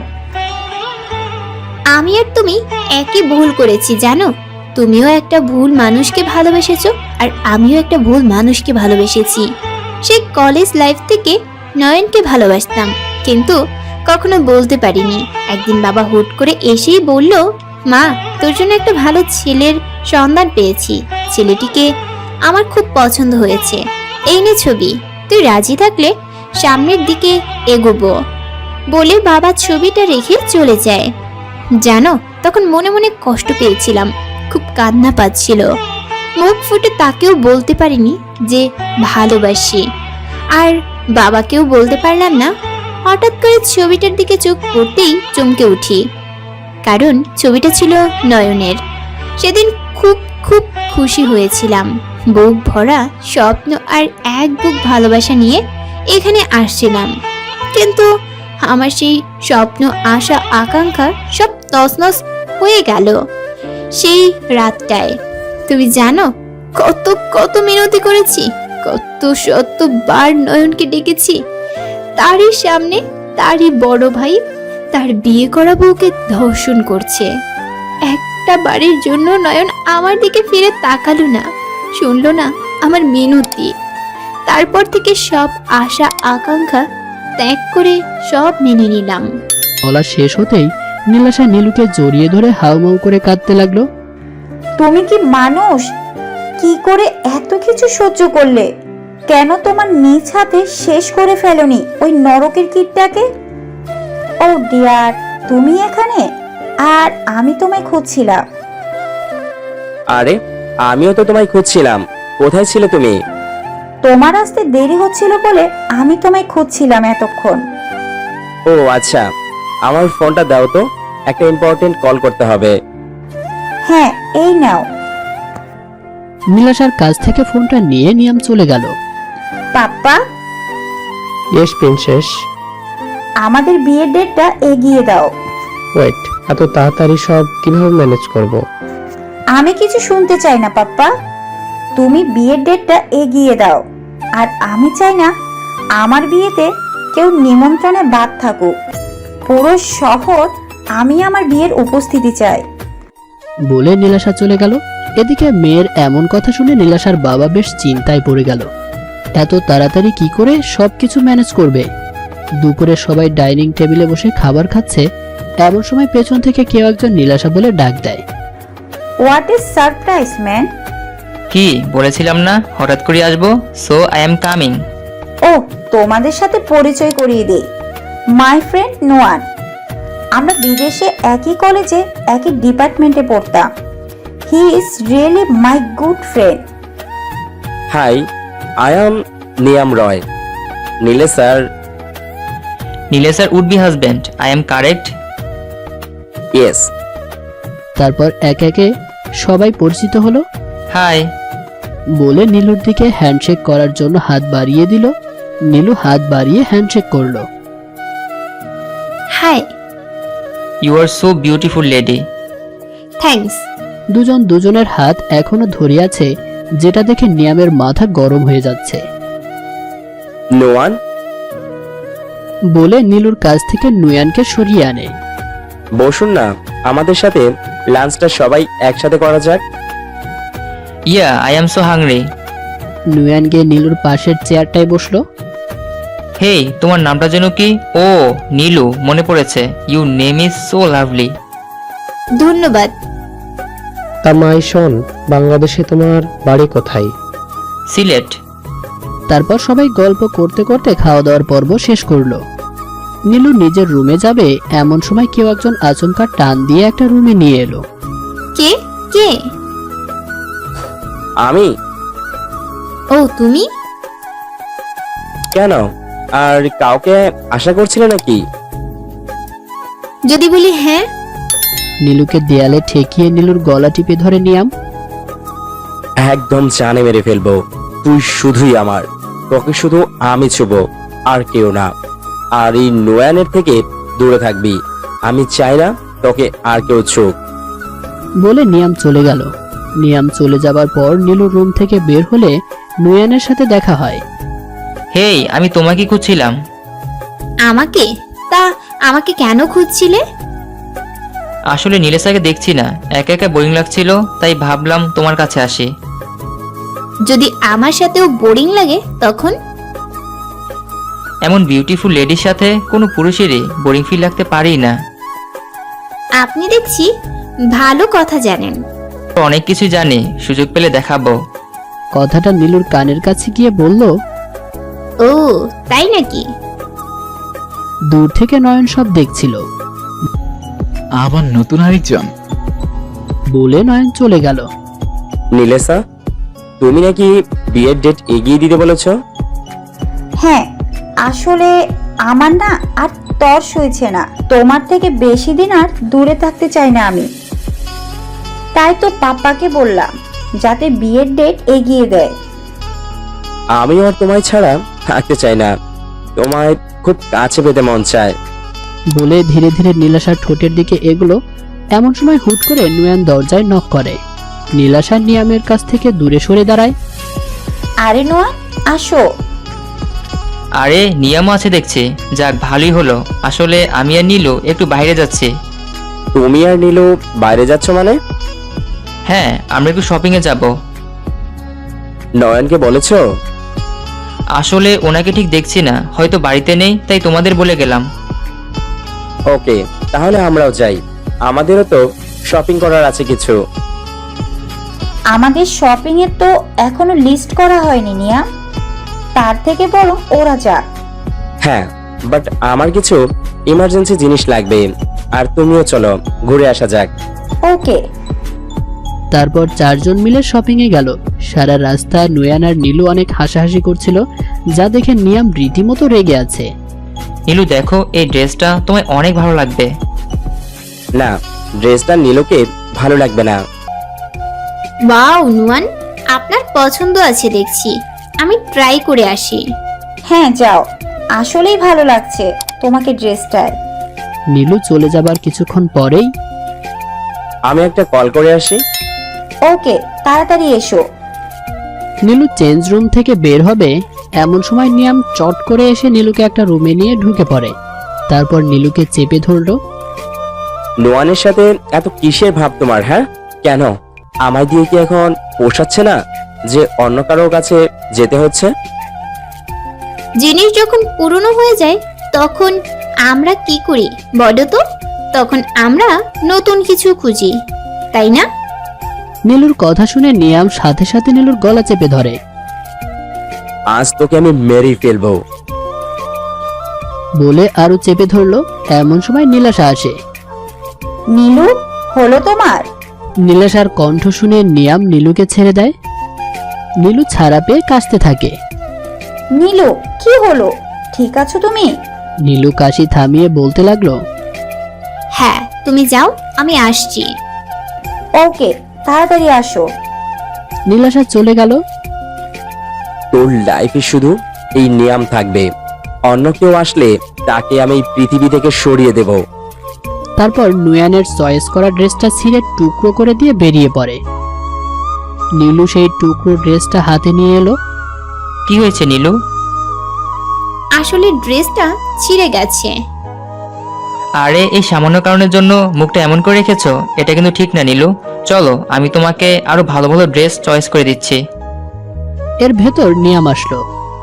আমি আর তুমি একই ভুল করেছি জানো। তুমিও একটা ভুল মানুষকে ভালোবেসেছো আর আমিও একটা ভুল মানুষকে ভালোবেসেছি। সেই কলেজ লাইফ থেকে নয়নকে ভালোবাসতাম, কিন্তু কখনো বলতে পারিনি। একদিন বাবা হুট করে এসেই বলল, মা তোর জন্য একটা ভালো ছেলের সন্ধান পেয়েছি, ছেলেটিকে আমার খুব পছন্দ হয়েছে, এই নে ছবি, তুই রাজি থাকলে সামনের দিকে এগোবো। বলে বাবা ছবিটা রেখে চলে যায়। জানো, তখন মনে মনে কষ্ট পেয়েছিলাম, খুব কান্না পাচ্ছিল। মুখ ফুটে তাকেও বলতে পারিনি যে ভালোবাসি, আর বাবাকেও বলতে পারলাম না। হঠাৎ করে ছবিটার দিকে চোখ পড়তেই চমকে উঠি, কারণ ছবিটা ছিল নয়নের। সেদিন খুব খুব খুশি হয়েছিলাম। বুক ভরা স্বপ্ন আর এক বুক ভালোবাসা নিয়ে এখানে আসছিলাম, কিন্তু আমার সেই স্বপ্ন, আশা, আকাঙ্ক্ষা সব তছনছ হয়ে গেল সেই রাতটায়। তুমি জানো কত কত মিনতি করেছি, কত শতবার নয়নকে ডেকেছি, তারই সামনে তারই বড় ভাই তার বিয়ে করা বউকে ধর্ষণ করছে। একটা বাড়ির জন্য নয়ন আমার দিকে ফিরে তাকালো না, শুনলো না আমার মিনতি। তারপর থেকে সব আশা আকাঙ্ক্ষা ত্যাগ করে সব মেনে নিলাম। বলা শেষ হতেই নীলাশা নীলুকে জড়িয়ে ধরে হাউমাউ করে কাঁদতে লাগলো। তুমি কি মানুষ? কি করে এত কিছু সহ্য করলে? কেন তোমার নিজ হাতে শেষ করে ফেলোনি ওই নরকের কীটটাকে? ও ডিয়ার, তুমি এখানে? আর আমি তোমায় খুঁজছিলাম। আরে আমিও তো তোমায় খুঁজছিলাম, কোথায় ছিলে তুমি? তোমার আসতে দেরি হচ্ছিল বলে আমি তোমায় খুঁজছিলাম এতক্ষণ। ও আচ্ছা, আমার ফোনটা দাও তো, একটা ইম্পর্টেন্ট কল করতে হবে। হ্যাঁ, এই নাও। নীলাশার কাছ থেকে ফোনটা নিয়ে নিয়াম চলে গেল। পাপ্পা, ইয়েস প্রিন্সেস। আমাদের বিয়ের ডেটটা এগিয়ে দাও। ওয়েট, এত তাড়াতাড়ি সব কিভাবে ম্যানেজ করব? আমি কিছু শুনতে চাই না পাপ্পা, তুমি বিয়ের ডেটটা এগিয়ে দাও। আর আমি চাই না আমার বিয়েতে কেউ নিমন্ত্রণে বাদ থাকুক। পুরো শহর আমি আমার বিয়ের উপস্থিতি চাই। বলে নীলাশা চলে গেল। এদিকে মেয়ের এমন কথা শুনে নীলাশার বাবা বেশ চিন্তায় পড়ে গেল। এত তাড়াতাড়ি কি করে সবকিছু ম্যানেজ করবে? দুপুরে সবাই ডাইনিং টেবিলে বসে খাবার খাচ্ছে, এমন সময় পেছন থেকে কেউ একজন নীলাশা বলে ডাক দেয়। What is surprise man? কি বলেছিলাম না হঠাৎ করে আসবো, সো আই এম কামিং। ও, তোমাদের সাথে পরিচয় করিয়ে দেই। My friend Noyan. আমরা বিদেশে একই কলেজে একই ডিপার্টমেন্টে পড়তাম। He is really my good friend. Hi, I am Niyam Roy. Nile sir. Nile sir would be husband, I am correct? Yes. তারপর একে একে সবাই পরিচিত হলো। হাই। বলে নীলুর দিকে হ্যান্ডশেক করার জন্য হাত বাড়িয়ে দিল। নীলু হাত বাড়িয়ে হ্যান্ডশেক করলো। Hi. You are so beautiful lady. Thanks. দুজন দুজনের হাত এখনো ধরে আছে, যেটা দেখে নিয়ামের মাথা গরম হয়ে যাচ্ছে। নোয়ান। বলে নীলুর কাছ থেকে নুয়ানকে সরিয়ে আনে। বসুন না, আমাদের সাথে লাঞ্চটা সবাই একসাথে করা যাক। Yeah, I am so hungry. Nuyan গিয়ে নীলুর পাশের চেয়ারটায় বসলো। হেই, তোমার নামটা যেন কি? ও নীলু, মনে পড়েছে। You name is so lovely. ধন্যবাদ। তা মাই শোন, বাংলাদেশে তোমার বাড়ি কোথায়? সিলেট। তারপর সবাই গল্প করতে করতে খাওয়া দাওয়ার পর্ব শেষ করলো। নীলু নিজের রুমে যাবে এমন সময় কেউ একজন আচমকা টান দিয়ে একটা রুমে নিয়ে এলো। কে কে? আমি। ও তুমি? কেন, আর কাউকে আশা করছিলে নাকি? যদি বলি হ্যাঁ। নীলুকে দেয়ালে ঠেকিয়ে নীলুর গলা টিপে ধরে নিয়াম। একদম জানে মেরে ফেলবো, তুই শুধুই আমার, তোকে শুধু আমি ছুবো, আর কেউ না। আর এই নোয়ানের থেকে দূরে থাকবি, আমি চাই না তোকে আর কেউ ছুক। বলে নিয়াম চলে গেল। নিয়াম চলে যাবার পর নীলুর রুম থেকে বের হলে নুয়ানের সাথে দেখা হয়। হেই, আমি তোমাকে খুঁজছিলাম। আমাকে? তা আমাকে কেন খুঁজছিলে? আসলে নীলে স্যারকে দেখছি না, একা একা বোরিং লাগছিল, তাই ভাবলাম তোমার কাছে আসি। যদি আমার সাথেও বোরিং লাগে তখন? এমন বিউটিফুল লেডির সাথে কোনো পুরুষেরই বোরিং ফিল লাগতে পারেই না। আপনি দেখছি ভালো কথা জানেন। অনেক কিছু জানি, সুযোগ পেলে দেখাবো। কথাটা নীলুর কানের কাছে গিয়ে বলল। ও তাই নাকি? দূর থেকে নয়ন সব দেখছিল। আবার নতুন আরেকজন। বলে নয়ন চলে গেল। নীলেশা, তুমি নাকি বিয়ের ডেট এগিয়ে দিতে বলেছ? হ্যাঁ, আসলে আমার না আর তর্স হয়েছে না। তোমার থেকে বেশি দিন আর দূরে থাকতে চাই না আমি। তাই তো পাপ্পাকে বললাম যাতে বিয়ের ডেট এগিয়ে দেয়। আমি আর তোমায় ছাড়া থাকতে চাই না, তোমায় খুব কাছে পেতে মন চায়। বলে ধীরে ধীরে নীলাশার ঠোঁটের দিকে এগুলো। এমন সময় হুট করে নুয়ান দরজায় নক করে। নীলাশা নিয়ামের কাছ থেকে দূরে সরে দাঁড়ায়। আরে নোয়া, আসো। আরে নিয়ামও আছে দেখছি। যাক, ভালোই হলো। আসলে আমি আর নীলু একটু বাইরে যাচ্ছি। তুমি আর নীলু বাইরে যাচ্ছ মানে? হ্যাঁ, আমরা একটু শপিংয়ে যাব। নয়নকে বলেছো? আসলে ওনাকে ঠিক দেখছি না, হয়তো বাড়িতে নেই, তাই তোমাদের বলে গেলাম। ওকে, তাহলে আমরাও যাই। আমাদেরও তো শপিং করার আছে কিছু। আমাদের শপিং এর তো এখনো লিস্ট করা হয়নি নিয়া, তার থেকে বরং ওরা যাক। হ্যাঁ, বাট আমার কিছু ইমার্জেন্সি জিনিস লাগবে। আর তুমিও চলো, ঘুরে আসা যাক। ওকে। তারপর চারজন মিলে শপিংয়ে গেল। সারা রাস্তা নুয়ান আর নীলু অনেক হাসাহাসি করছিল, যা দেখে নিয়াম রীতিমতো রেগে আছে। নীলু দেখো, এই ড্রেসটা তোমায় অনেক ভালো লাগবে। না, ড্রেসটা নীলুকে ভালো লাগবে না। ওয়াও নুয়ান, আপনার পছন্দ আছে দেখছি। আমি ট্রাই করে আসি। হ্যাঁ যাও, আসলেই ভালো লাগছে তোমাকে ড্রেসটায়। নীলু চলে যাবার কিছুক্ষণ পরেই আমি একটা কল করে আসি। ওকে, তাড়াতাড়ি এসো। নীলু চেঞ্জ রুম থেকে বের হবে, এমন সময় নিয়াম চট করে এসে নীলুকে একটা রুমে নিয়ে ঢুকে পড়ে। তারপর নীলুকে চেপে ধরলো। নোয়ানের সাথে এত কিসের ভাব তোমার? হ্যাঁ, কেন? আমায় দিয়ে কি এখন পোষাচ্ছে না যে অন্য কারোর কাছে যেতে হচ্ছে? জিনিস যখন পুরনো হয়ে যায় তখন আমরা কি করি বলো তো? তখন আমরা নতুন কিছু খুঁজি, তাই না? নীলুর কথা শুনে নিয়াম সাথে সাথে নীলুর গলা চেপে ধরে। আজ তোকে আমি মেরেই ফেলবো। বলে আরো চেপে ধরলো। এমন সময় নীলাশা আসে। নীলু, হলো তোমার? নীলাশার কণ্ঠ শুনে নিয়াম নীলুকে ছেড়ে দেয়। নীলু ছাড়া পেয়ে কাশতে থাকে। নীলু, কি হলো? ঠিক আছো তুমি? নীলু কাশি থামিয়ে বলতে লাগলো, হ্যাঁ, তুমি যাও, আমি আসছি। ওকে, তাড়াতাড়ি আসো। নীলাশা চলে গেল। তোর লাইফে শুধু এই নিয়ম থাকবে। অন্য কেউ আসলে তাকে আমি এই পৃথিবী থেকে সরিয়ে দেব। তারপর নুয়ানের চয়েস করা ড্রেসটা ছিঁড়ে টুকরো করে দিয়ে বেরিয়ে পড়ে। নীলু সেই টুকরো ড্রেসটা হাতে নিয়ে এলো। কি হয়েছে নীলু? আসলে ড্রেসটা ছিঁড়ে গেছে। আরে এই সামান্য কারণের জন্য মুখটা এমন করে রেখেছো? এটা কিন্তু ঠিক না নীলু। চলো, আমি তোমাকে আরো ভালো ভালো ড্রেস চয়েস করে দিচ্ছি। এর ভেতর নিয়াম আসলো।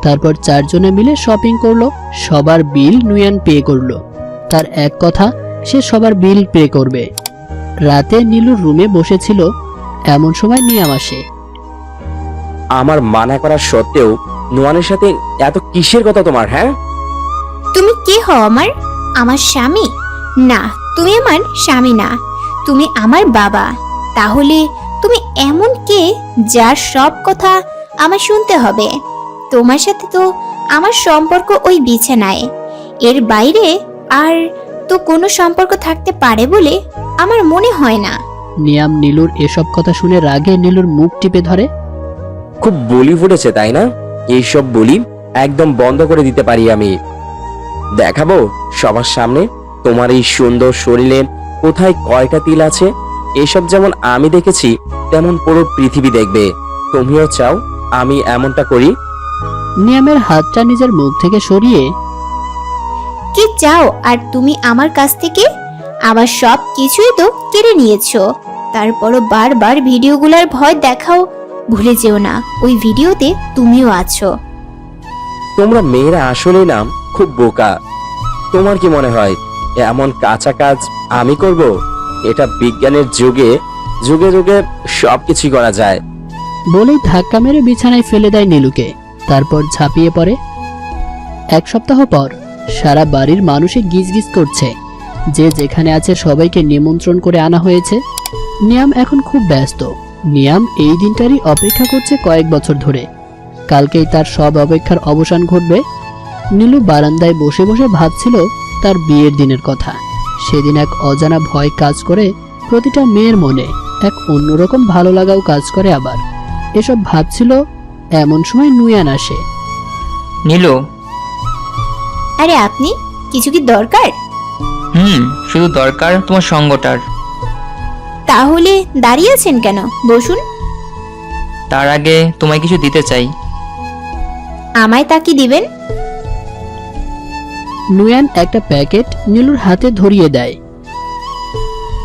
তারপর চারজনে মিলে শপিং করলো। সবার বিল নুয়ান পে করলো। তার এক কথা, সে সবার বিল পে করবে। রাতে নীলুর রুমে বসেছিল, এমন সময় নিয়াম আসে। আমার মানা করা সত্ত্বেও নোয়ানের সাথে এত কিসের কথা তোমার? হ্যাঁ, তুমি কে হও আমার? আমার স্বামী? না, তুমি আমার স্বামী না, তুমি আমার বাবা। তাহলে তুমি এমন কে যার সব কথা আমার শুনতে হবে? তোমার সাথে তো আমার সম্পর্ক ওই বিছানায়, এর বাইরে আর তো কোনো সম্পর্ক থাকতে পারে বলে আমার মনে হয় না। নিয়াম নীলুর এসব কথা শুনে রাগে নীলুর মুখ টিপে ধরে। খুব বলি ফুটেছে তাই না? এইসব বলি একদম বন্ধ করে দিতে পারি আমি। দেখাবো সবার সামনে তোমার এই সুন্দর শরীরে কোথায় কয়টা তিল আছে। এসব যেমন আমি দেখেছি তেমন পুরো পৃথিবী দেখবে। তুমিও চাও আমি এমনটা করি? নিয়ামের হাতটা নিজের মুখ থেকে সরিয়ে, কি চাও আর তুমি আমার কাছ থেকে? আমার সব কিছুই তো কেড়ে নিয়েছো। তারপরও বারবার ভিডিওগুলোর ভয় দেখাও। ভুলে যেও না, ওই ভিডিওতে তুমিও আছো। তোমরা মেয়েরা আসলেই না খুব বোকা। তোমার কি মনে হয় এমন কাঁচা কাজ আমি করব? এটা বিজ্ঞানের যুগে যুগে যুগে সবকিছু করা যায়। বলেই ধাক্কা মেরে বিছানায় ফেলে দেয় নীলুকে। তারপর ঝাঁপিয়ে পড়ে। এক সপ্তাহ পর সারা বাড়ির মানুষে গিজগিজ করছে। যে যেখানে আছে সবাইকে নিমন্ত্রণ করে আনা হয়েছে। নিয়াম এখন খুব ব্যস্ত। নিয়াম এই দিনটারই অপেক্ষা করছে কয়েক বছর ধরে। কালকেই তার সব অপেক্ষার অবসান ঘটবে। নীলু বারান্দায় বসে বসে ভাবছিল তার বিয়ের দিনের কথা। সেদিন এক অজানা ভয় কাজ করে প্রতিটা মেয়ের মনে, এক অন্যরকম ভালো লাগাও কাজ করে। আবার এসব ভাবছিল, এমন সময় নুয়ান আসে। নীলু। আরে আপনি, কিছু কি দরকার? শুধু দরকার তোমার সঙ্গটার। তাহলে দাঁড়িয়ে আছেন কেন? বসুন। তার আগে তোমায় কিছু দিতে চাই। আমায় তা কি দিবেন? নুয়ান একটা প্যাকেট নীলুর হাতে ধরিয়ে দেয়।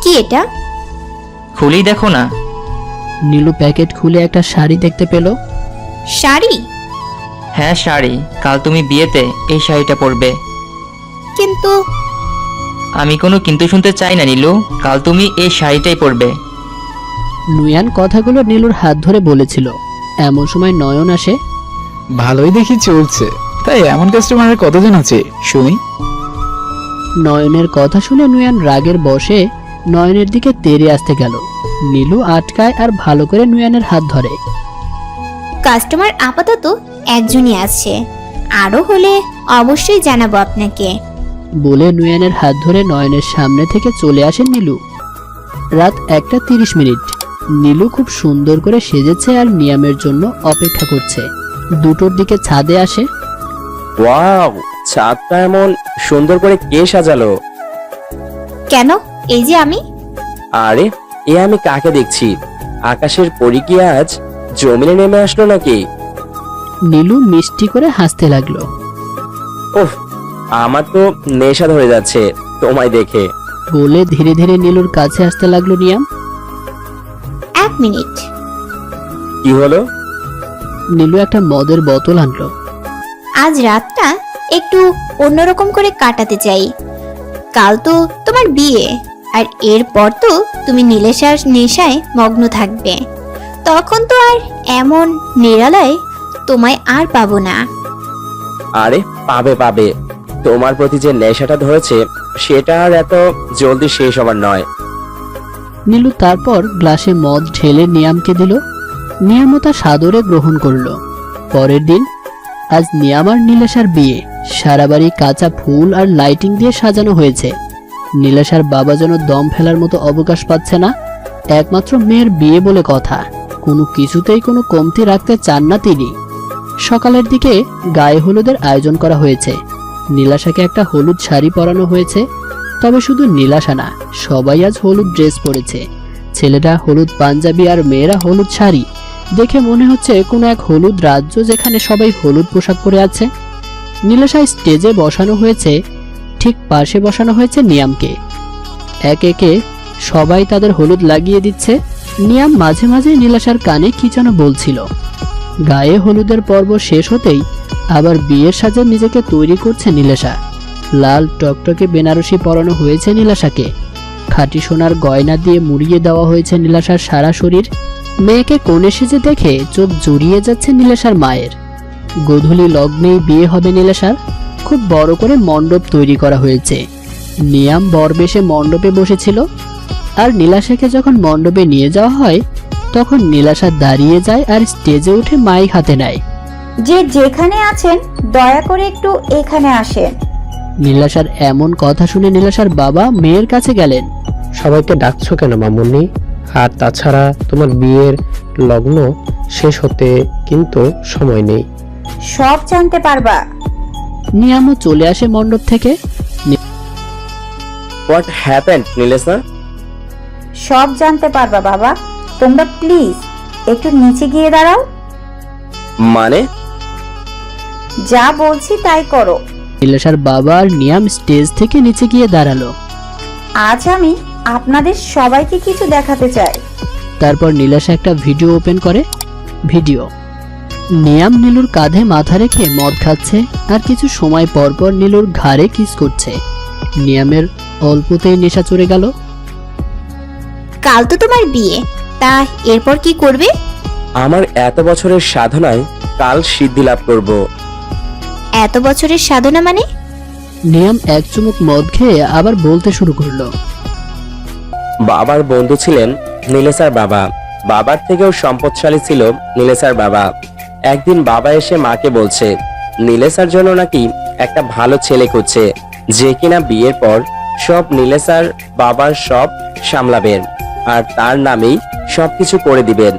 কি এটা? খুলেই দেখো না। নীলু প্যাকেট খুলে একটা শাড়ি দেখতে পেল। শাড়ি? হ্যাঁ শাড়ি, কাল তুমি বিয়েতে এই শাড়িটা পরবে। কিন্তু আমি কোনো কিন্তু শুনতে চাই না নীলু, কাল তুমি এই শাড়িটাই পরবে। নুয়ান কথাগুলো নীলুর হাত ধরে বলেছিল। এমন সময় নয়ন আসে। ভালোই দেখি চলছে, তাই এমন কাস্টমারের কতজন আছে শুনি। নয়নের কথা শুনে নুয়ান রাগের বশে নয়নের দিকে তেড়ে আসতে গেল। নীলু আটকায় আর ভালো করে নুয়ানের হাত ধরে। কাস্টমার আপাতত একজনই আছে, আরো হলে অবশ্যই জানাবো আপনাকে। বলে নুয়ানের হাত ধরে নয়নের সামনে থেকে চলে আসে নীলু। রাত 1:30। নীলু খুব সুন্দর করে সেজেছে আর নিয়ামের জন্য অপেক্ষা করছে। 2টোর দিকে ছাদে আসে। ওয়াও, ছাদটা এমন সুন্দর করে কে সাজালো? কেন, এই যে আমি। আরে, এ আমি কাকে দেখছি? আকাশের পরী কি আজ জমিনে নেমে আসলো নাকি? নীলু মিষ্টি করে হাসতে লাগলো। ওহ, আমার তো নেশা ধরে যাচ্ছে তোমায় দেখে। বলে ধীরে ধীরে নীলুর কাছে আসতে লাগলো নিয়াম। 1 মিনিট। কি হলো? নীলু একটা মদের বোতল আনলো। আজ রাতটা একটু অন্যরকম করে কাটাতে চাই। কাল তো তোমার বিয়ে, আর এরপর তো তুমি নীলেশার নেশায় মগ্ন থাকবে। তখন তো আর এমন নিরালায় তোমায় আর পাবো না। আরে পাবে পাবে, তোমার প্রতি যে নেশাটা ধরেছে সেটা আর এত জলদি শেষ হবার নয়। নীলু তারপর গ্লাসে মদ ঢেলে নিয়ামকে দিল। নিয়ামও তা সাদরে গ্রহণ করলো। পরের দিন, আজ নিয়াম আর নীলেশার বিয়ে। সারা বাড়ি কাঁচা ফুল আর লাইটিং দিয়ে সাজানো হয়েছে। নীলেশার বাবা যেন দম ফেলার মতো অবকাশ পাচ্ছে না। একমাত্র মেয়ের বিয়ে বলে কথা, কোনো কিছুতেই কোনো কমতি রাখতে চান না তিনি। সকালের দিকে গায়ে হলুদের আয়োজন করা হয়েছে। নীলাশাকে একটা হলুদ শাড়ি পরানো হয়েছে। তবে শুধু নীলাশা না, সবাই আজ হলুদ ড্রেস পরেছে। ছেলেরা হলুদ পাঞ্জাবি আর মেয়েরা হলুদ শাড়ি। দেখে মনে হচ্ছে কোনো এক হলুদ রাজ্য যেখানে সবাই হলুদ পোশাক পরে আছে। নীলাশা স্টেজে বসানো হয়েছে, ঠিক পাশে বসানো হয়েছে নিয়ামকে। একে একে সবাই তাদের হলুদ লাগিয়ে দিচ্ছে। নিয়াম মাঝে মাঝে নীলাশার কানে কি যেন বলছিল। গায়ে হলুদের পর্ব শেষ হতেই আবার বিয়ের সাজে নিজেকে তৈরি করছে নীলাশা। লাল টকটকে বেনারসি পরানো হয়েছে নীলাশাকে। খাঁটি সোনার গয়না দিয়ে মুড়িয়ে দেওয়া হয়েছে নীলাশার সারা শরীর। মেয়েকে কোণে সেজে দেখে চোখ জুড়িয়ে যাচ্ছে নীলাশার মায়ের। গোধূলি লগ্নেই বিয়ে হবে নীলাশার। খুব বড় করে মণ্ডপ তৈরি করা হয়েছে। নিয়াম বরবেশে মণ্ডপে বসেছিল, আর নীলাশাকে যখন মণ্ডপে নিয়ে যাওয়া হয় তখন নীলাশা দাঁড়িয়ে যায় আর স্টেজে উঠে মাইক হাতে নেয়। যে যেখানে আছেন দয়া করে একটু এখানে আসেন। নীলাশার এমন কথা শুনে নীলাশার বাবা মেয়ের কাছে গেলেন। সবাইকে ডাকছো কেন মামুনি? আর তাছাড়া তোমার বিয়ের লগ্ন শেষ হতে কিন্তু সময় নেই। সব জানতে পারবা। নিয়ামও চলে আসে মণ্ডপ থেকে। What happened Nilesha? সব জানতে পারবা বাবা। তোমরা প্লিজ একটু নিচে গিয়ে দাঁড়াও। মানে? যা বলছি তাই করো। নীলাশার বাবা আর নিয়াম স্টেজ থেকে নিচে গিয়ে দাঁড়ালো। আজ আমি আপনাদের সবাইকে কিছু দেখাতে চাই। তারপর নীলাশা একটা ভিডিও ওপেন করে। ভিডিও, নিয়াম নীলুর কাঁধে মাথা রেখে মদ খাচ্ছে আর কিছু সময় পর পর নীলুর ঘাড়ে কিস করছে। নিয়ামের অল্পতেই নেশা চড়ে গেল। কাল তো তোমার বিয়ে, তা এরপর কি করবে? আমার এত বছরের সাধনায় কাল সিদ্ধি লাভ করব। এত বছরের সাধনা মানে? নিয়াম এক চুমুক মদ খেয়ে আবার বলতে শুরু করলো। বাবার বন্ধু ছিলেন নীলেশার বাবা। বাবার থেকেও সম্পদশালী ছিল নীলেশার বাবা। একদিন বাবা এসে মাকে বলছে নীলেশার জন্য নাকি একটা ভালো ছেলে খুঁজছে, যে কিনা বিয়ের পর সব নীলেশার বাবার সব সামলাবেন আর তার নামেই সবকিছু করে দিবেন।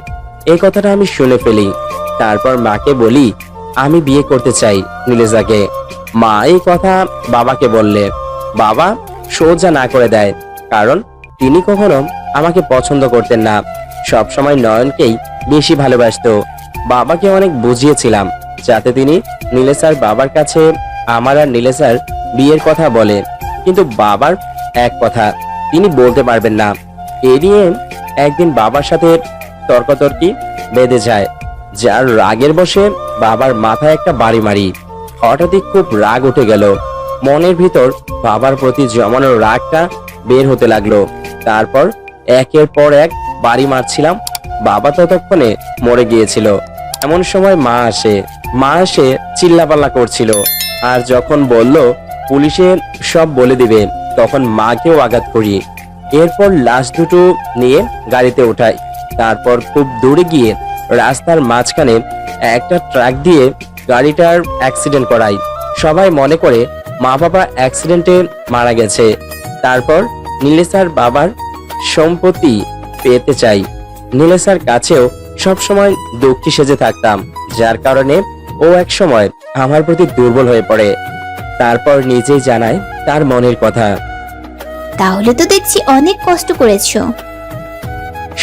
এই কথাটা আমি শুনে ফেলি। তারপর মাকে বলি আমি বিয়ে করতে চাই নীলেশাকে। মা এই কথা বাবাকে বললে বাবা সোজা না করে দেয়, কারণ তিনি কখনো আমাকে পছন্দ করতেন না, সব সময় নয়নকেই বেশি ভালোবাসতো। বাবাকে অনেক বুঝিয়েছিলাম যাতে তিনি নীলেশার বাবার কাছে আমার আর নীলেশার বিয়ের কথা বলে, কিন্তু বাবার এক কথা তিনি বলতে পারবেন না। এ নিয়ে একদিন বাবার সাথে তর্কাতর্কি বেঁধে যায়, যার রাগের বসে বাবার মাথায় একটা বাড়ি মারি। হঠাৎই খুব রাগ উঠে গেল, মনের ভিতর বাবার প্রতি জমানো রাগটা বের হতে লাগলো। তারপর একের পর এক বাড়ি মারছিলাম। বাবা ততক্ষণে মরে গিয়েছিল। এমন সময় মা এসে চিল্লাপাল্লা করছিল, আর যখন বলল পুলিশে সব বলে দিবে, তখন মাকেও আঘাত করি। এরপর লাশ দুটো নিয়ে গাড়িতে ওঠাই। তারপর খুব দূরে গিয়ে রাস্তার মাঝখানে একটা ট্রাক দিয়ে গাড়িটার অ্যাক্সিডেন্ট করাই। সবাই মনে করে মা বাবা অ্যাক্সিডেন্টে মারা গেছে। তারপর নীলেশার বাবার সম্পত্তি পেতে চাই। নীলেশার কাছেও সবসময় দুঃখী সেজে থাকতাম, যার কারণে ও এক সময় আমার প্রতি দুর্বল হয়ে পড়ে। তারপর নিজেই জানায় তার মনের কথা। তাহলে তো দেখছি অনেক কষ্ট করেছো।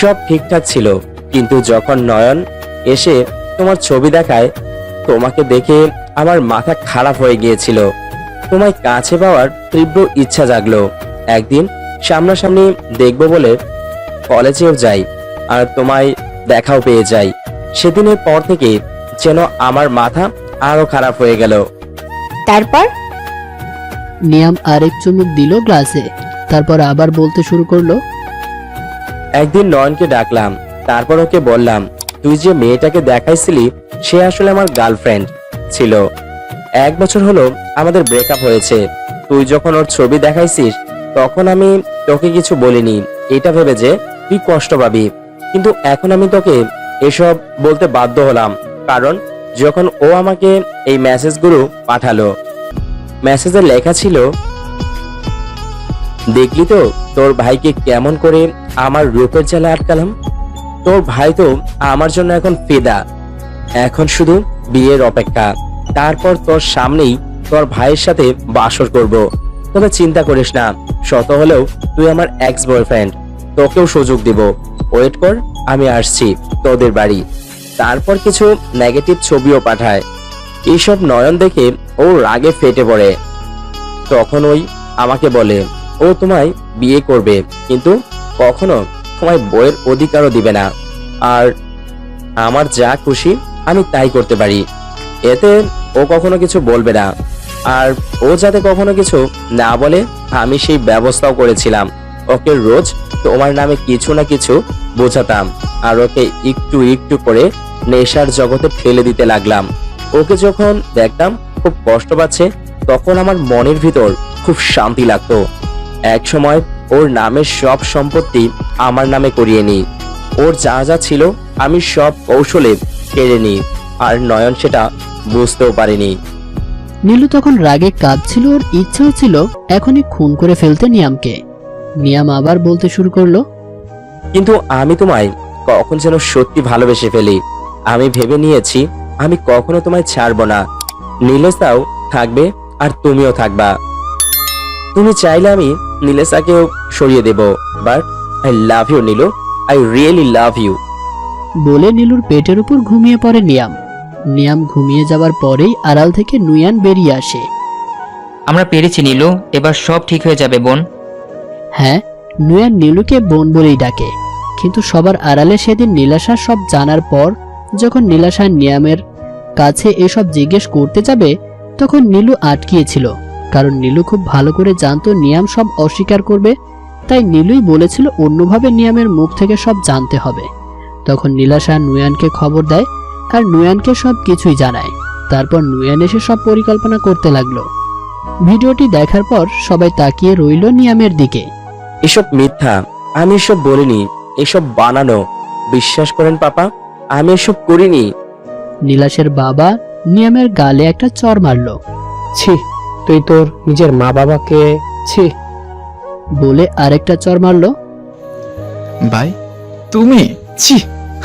সব ঠিকঠাক ছিল, কিন্তু যখন নয়ন এসে তোমার ছবি দেখায়, তোমাকে দেখে আমার মাথা খারাপ হয়ে গিয়েছিল। তোমায় কাছে পাওয়ার তীব্র ইচ্ছা জাগলো। একদিন সামনাসামনি দেখবো বলে কলেজেও যাই, আর তোমায় দেখাও পেয়ে যাই। সেদিনের পর থেকে যেন আমার মাথা আরো খারাপ হয়ে গেল। তারপর নিয়াম আরেক চুমুক দিল গ্লাসে, তারপর আবার বলতে শুরু করলো। একদিন নয়নকে ডাকলাম, তারপর ওকে বললাম, তুই যে মেয়েটাকে দেখাইছিলি সে আসলে আমার গার্লফ্রেন্ড ছিল। 1 বছর হলো আমাদের ব্রেকআপ হয়েছে। তুই যখন ওর ছবি দেখাইছিস তখন আমি তোকে কিছু বলিনি, এটা ভেবে যে তুই কষ্ট পাবি। কিন্তু এখন আমি তোকে এসব বলতে বাধ্য হলাম, কারণ যখন ও আমাকে এই মেসেজগুলো পাঠালো, মেসেজে লেখা ছিল, দেখলি তো তোর ভাইকে কেমন করে আমার রূপের জালে আটকালাম। তোর ভাই তো আমার জন্য এখন ফিদা, এখন শুধু বিয়ের অপেক্ষা। তারপর তোর সামনেই তোর ভাইয়ের সাথে বাসর করব। তবে চিন্তা করিস না, শত হলেও তুই আমার এক্স বয়ফ্রেন্ড, তোকেও সুযোগ দিব। ওয়েট কর, আমি আসছি তোদের বাড়ি। তারপর কিছু নেগেটিভ ছবিও পাঠায়। এইসব নয়ন দেখে ও রাগে ফেটে পড়ে। তখন ওই আমাকে বলে ও তোমায় বিয়ে করবে, কিন্তু কখনো তোমায় বইয়ের অধিকারও দিবে না, আর আমার যা খুশি আমি তাই করতে পারি। এতে ও কখনো কিছু বলবে না, আর ও যাতে কখনো কিছু না বলে আমি সেই ব্যবস্থাও করেছিলাম। ওকে রোজ তোমার নামে কিছু না কিছু বোঝাতাম, আর ওকে একটু একটু করে নেশার জগতে ঠেলে দিতে লাগলাম। ওকে যখন দেখতাম খুব কষ্ট পাচ্ছে, তখন আমার মনের ভিতর খুব শান্তি লাগতো। এক সময় ওর নামের সব সম্পত্তি আমার নামে করিয়ে নিই। ওর যা যা ছিল আমি সব কৌশলে কেড়ে নিই, আর নয়ন সেটা বুঝতেও পারেনি। নীলু তখন রাগে কাঁদছিল, ওর ইচ্ছাও ছিল এখনই খুন করে ফেলতে নিয়ামকে। নিয়াম আবার বলতে শুরু করলো। কিন্তু আমি তোমায় কখন যেন সত্যি ভালোবেসে ফেলি। আমি ভেবে নিয়েছি আমি কখনো তোমায় ছাড়বো না। নীলেশাও থাকবে আর তুমিও থাকবা। তুমি চাইলে আমি নীলেশাকেও সরিয়ে দেব, but I love you Nilu, I really love you. বলে নীলুর পেটের উপর ঘুমিয়ে পড়ে নিয়াম। নিয়াম ঘুমিয়ে যাবার পরেই আড়াল থেকে নুয়ান বেরিয়ে আসে। আমরা পেরেছি নীলু, এবার সব ঠিক হয়ে যাবে বোন। হ্যাঁ, নুয়ান নীলুকে বোন বলেই ডাকে। কিন্তু সবার আড়ালে সেদিন নীলাশা সব জানার পর যখন নীলাশা নিয়ামের কাছে এসব জিজ্ঞেস করতে যাবে, তখন নীলু আটকিয়েছিল, কারণ নীলু খুব ভালো করে জানতো নিয়াম সব অস্বীকার করবে। তাই নীলুই বলেছিল অন্যভাবে নিয়ামের মুখ থেকে সব জানতে হবে। তখন নীলাশা নুয়ানকে খবর দেয়, আর নুয়ানকে সব কিছুই জানায়। তারপর নুয়ান এসে সব পরিকল্পনা করতে লাগলো। ভিডিওটি দেখার পর সবাই তাকিয়ে রইল নিয়ামের দিকে। এসব মিথ্যা, আমি এসব বলিনি, এসব বানানো। বিশ্বাস করেন পাপা, আমি এসব করিনি। নীলাশের বাবা নিয়ামের গালে একটা চড় মারল। ছি, তুই তোর নিজের মা বাবাকে ছি। বলে আরেকটা চড় মারল। ভাই তুমি, ছি,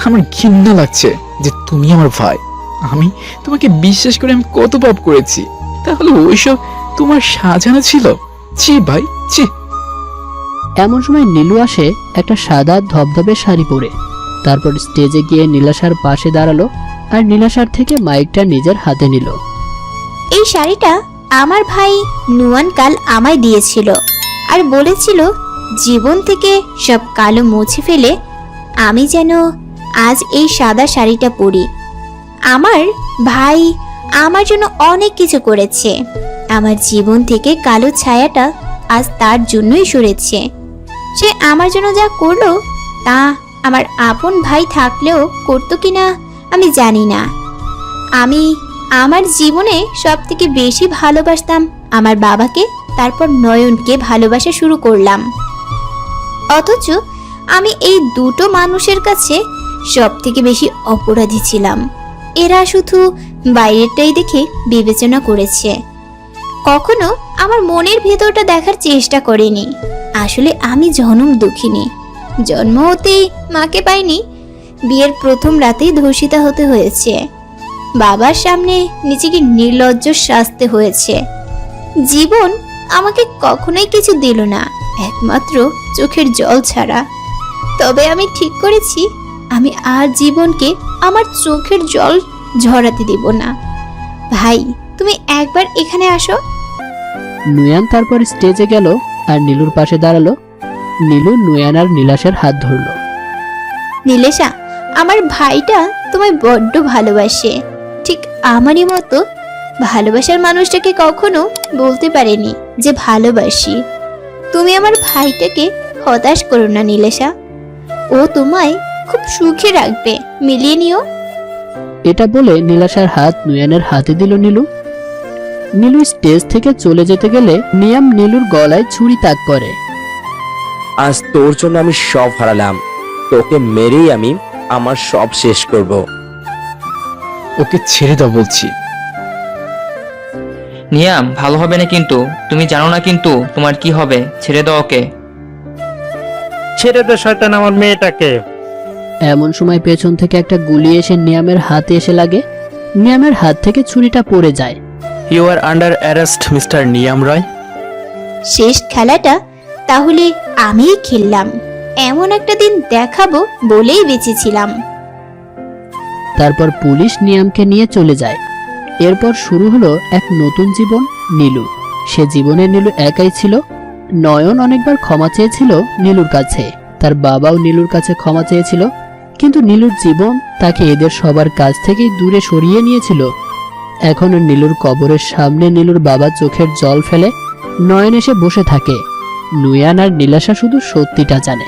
আমার ঘৃণা লাগছে যে তুমি আমার ভাই। আমি তোমাকে বিশ্বাস করে আমি কত পাপ করেছি, তাহলে ওইসব তোমার সাজানো ছিল? ছি ভাই, ছি। এমন সময় নীলু আসে একটা সাদা ধবধবে শাড়ি পরে। তারপর স্টেজে গিয়ে নীলাশার পাশে দাঁড়ালো, আর নীলাশার থেকে মাইকটা নিজের হাতে নিল। এই শাড়িটা আমার ভাই নুয়ান কাল আমায় দিয়েছিল আর বলেছিল জীবন থেকে সব কালো মুছে ফেলে আমি যেন আজ এই সাদা শাড়িটা পরি। আমার ভাই আমার জন্য অনেক কিছু করেছে। আমার জীবন থেকে কালো ছায়াটা আজ তার জন্যই সরেছে। সে আমার জন্য যা করলো তা আমার আপন ভাই থাকলেও করতো কিনা আমি জানি না। আমি আমার জীবনে সব থেকে বেশি ভালোবাসতাম আমার বাবাকে, তারপর নয়নকে ভালোবাসা শুরু করলাম। অথচ আমি এই দুটো মানুষের কাছে সব থেকে বেশি অপরাধী ছিলাম। এরা শুধু বাইরেরটাই দেখে বিবেচনা করেছে, কখনো আমার মনের ভেতরটা দেখার চেষ্টা করেনি। আসলে আমি জনম দুঃখিনী। জন্ম হতেই মাকে পাইনি, বিয়ের প্রথম রাতেই ধর্ষিতা হতে হয়েছে, বাবার সামনে নিজেকে নির্লজ্জ সাজতে হয়েছে। জীবন আমাকে কখনোই কিছু দিল না, একমাত্র চোখের জল ছাড়া। তবে আমি ঠিক করেছি আমি আর জীবনকে আমার চোখের জল ঝরাতে দিব না। ভাই, তুমি একবার এখানে আসো। নুয়ান তারপর স্টেজে গেল আর নীলুর পাশে দাঁড়ালো। নীলু নুয়ান আর নীলাসের হাত ধরলো। নীলেশা, আমার ভাইটা তোমায় বড্ড ভালোবাসে, ঠিক আমারই মতো। ভালোবাসার মানুষটাকে কখনো বলতে পারেনি যে ভালোবাসি। তুমি আমার ভাইটাকে হতাশ করো না নীলেশা, ও তোমায় খুব সুখে রাখবে, মিলিয়ে নিও। এটা বলে নীলাশার হাত নুয়ানের হাতে দিল নীলু। নীলু স্টেজ থেকে চলে যেতে গেলে নিয়াম নীলুর গলায় ছুরি তাক করে। আজ তোর জন্য আমি সব হারালাম, তোকে মেরেই আমি আমার সব শেষ করব। ওকে ছেড়ে দাও বলছি। নিয়াম, ভালো হবে না কিন্তু, তুমি জানো না কিন্তু তোমার কি হবে। ছেড়ে দাও ওকে। ছেড়ে দে শয়তান আমার মেয়েটাকে। এমন সময় পেছন থেকে একটা গুলি এসে নিয়ামের হাতে এসে লাগে। নিয়ামের হাত থেকে ছুরিটা পড়ে যায়। You are under arrest mister Niyam Roy. শেষ খেলাটা তাহলে আমিই খেললাম। এমন একটা দিন দেখাবো বলেই বেঁচেছিলাম। তারপর পুলিশ নিয়ামকে নিয়ে চলে যায়। এরপর শুরু হলো এক নতুন জীবন নীলু। সে জীবনে নীলু একাই ছিল। নয়ন অনেকবার ক্ষমা চেয়েছিল নীলুর কাছে, তার বাবাও নীলুর কাছে ক্ষমা চেয়েছিল, কিন্তু নীলুর জীবন তাকে এদের সবার কাছ থেকেই দূরে সরিয়ে নিয়েছিল। এখনো নীলুর কবরের সামনে নীলুর বাবা চোখের জল ফেলে নয়ন এসে বসে থাকে। নুয়ান আর নীলাশা শুধু সত্যিটা জানে।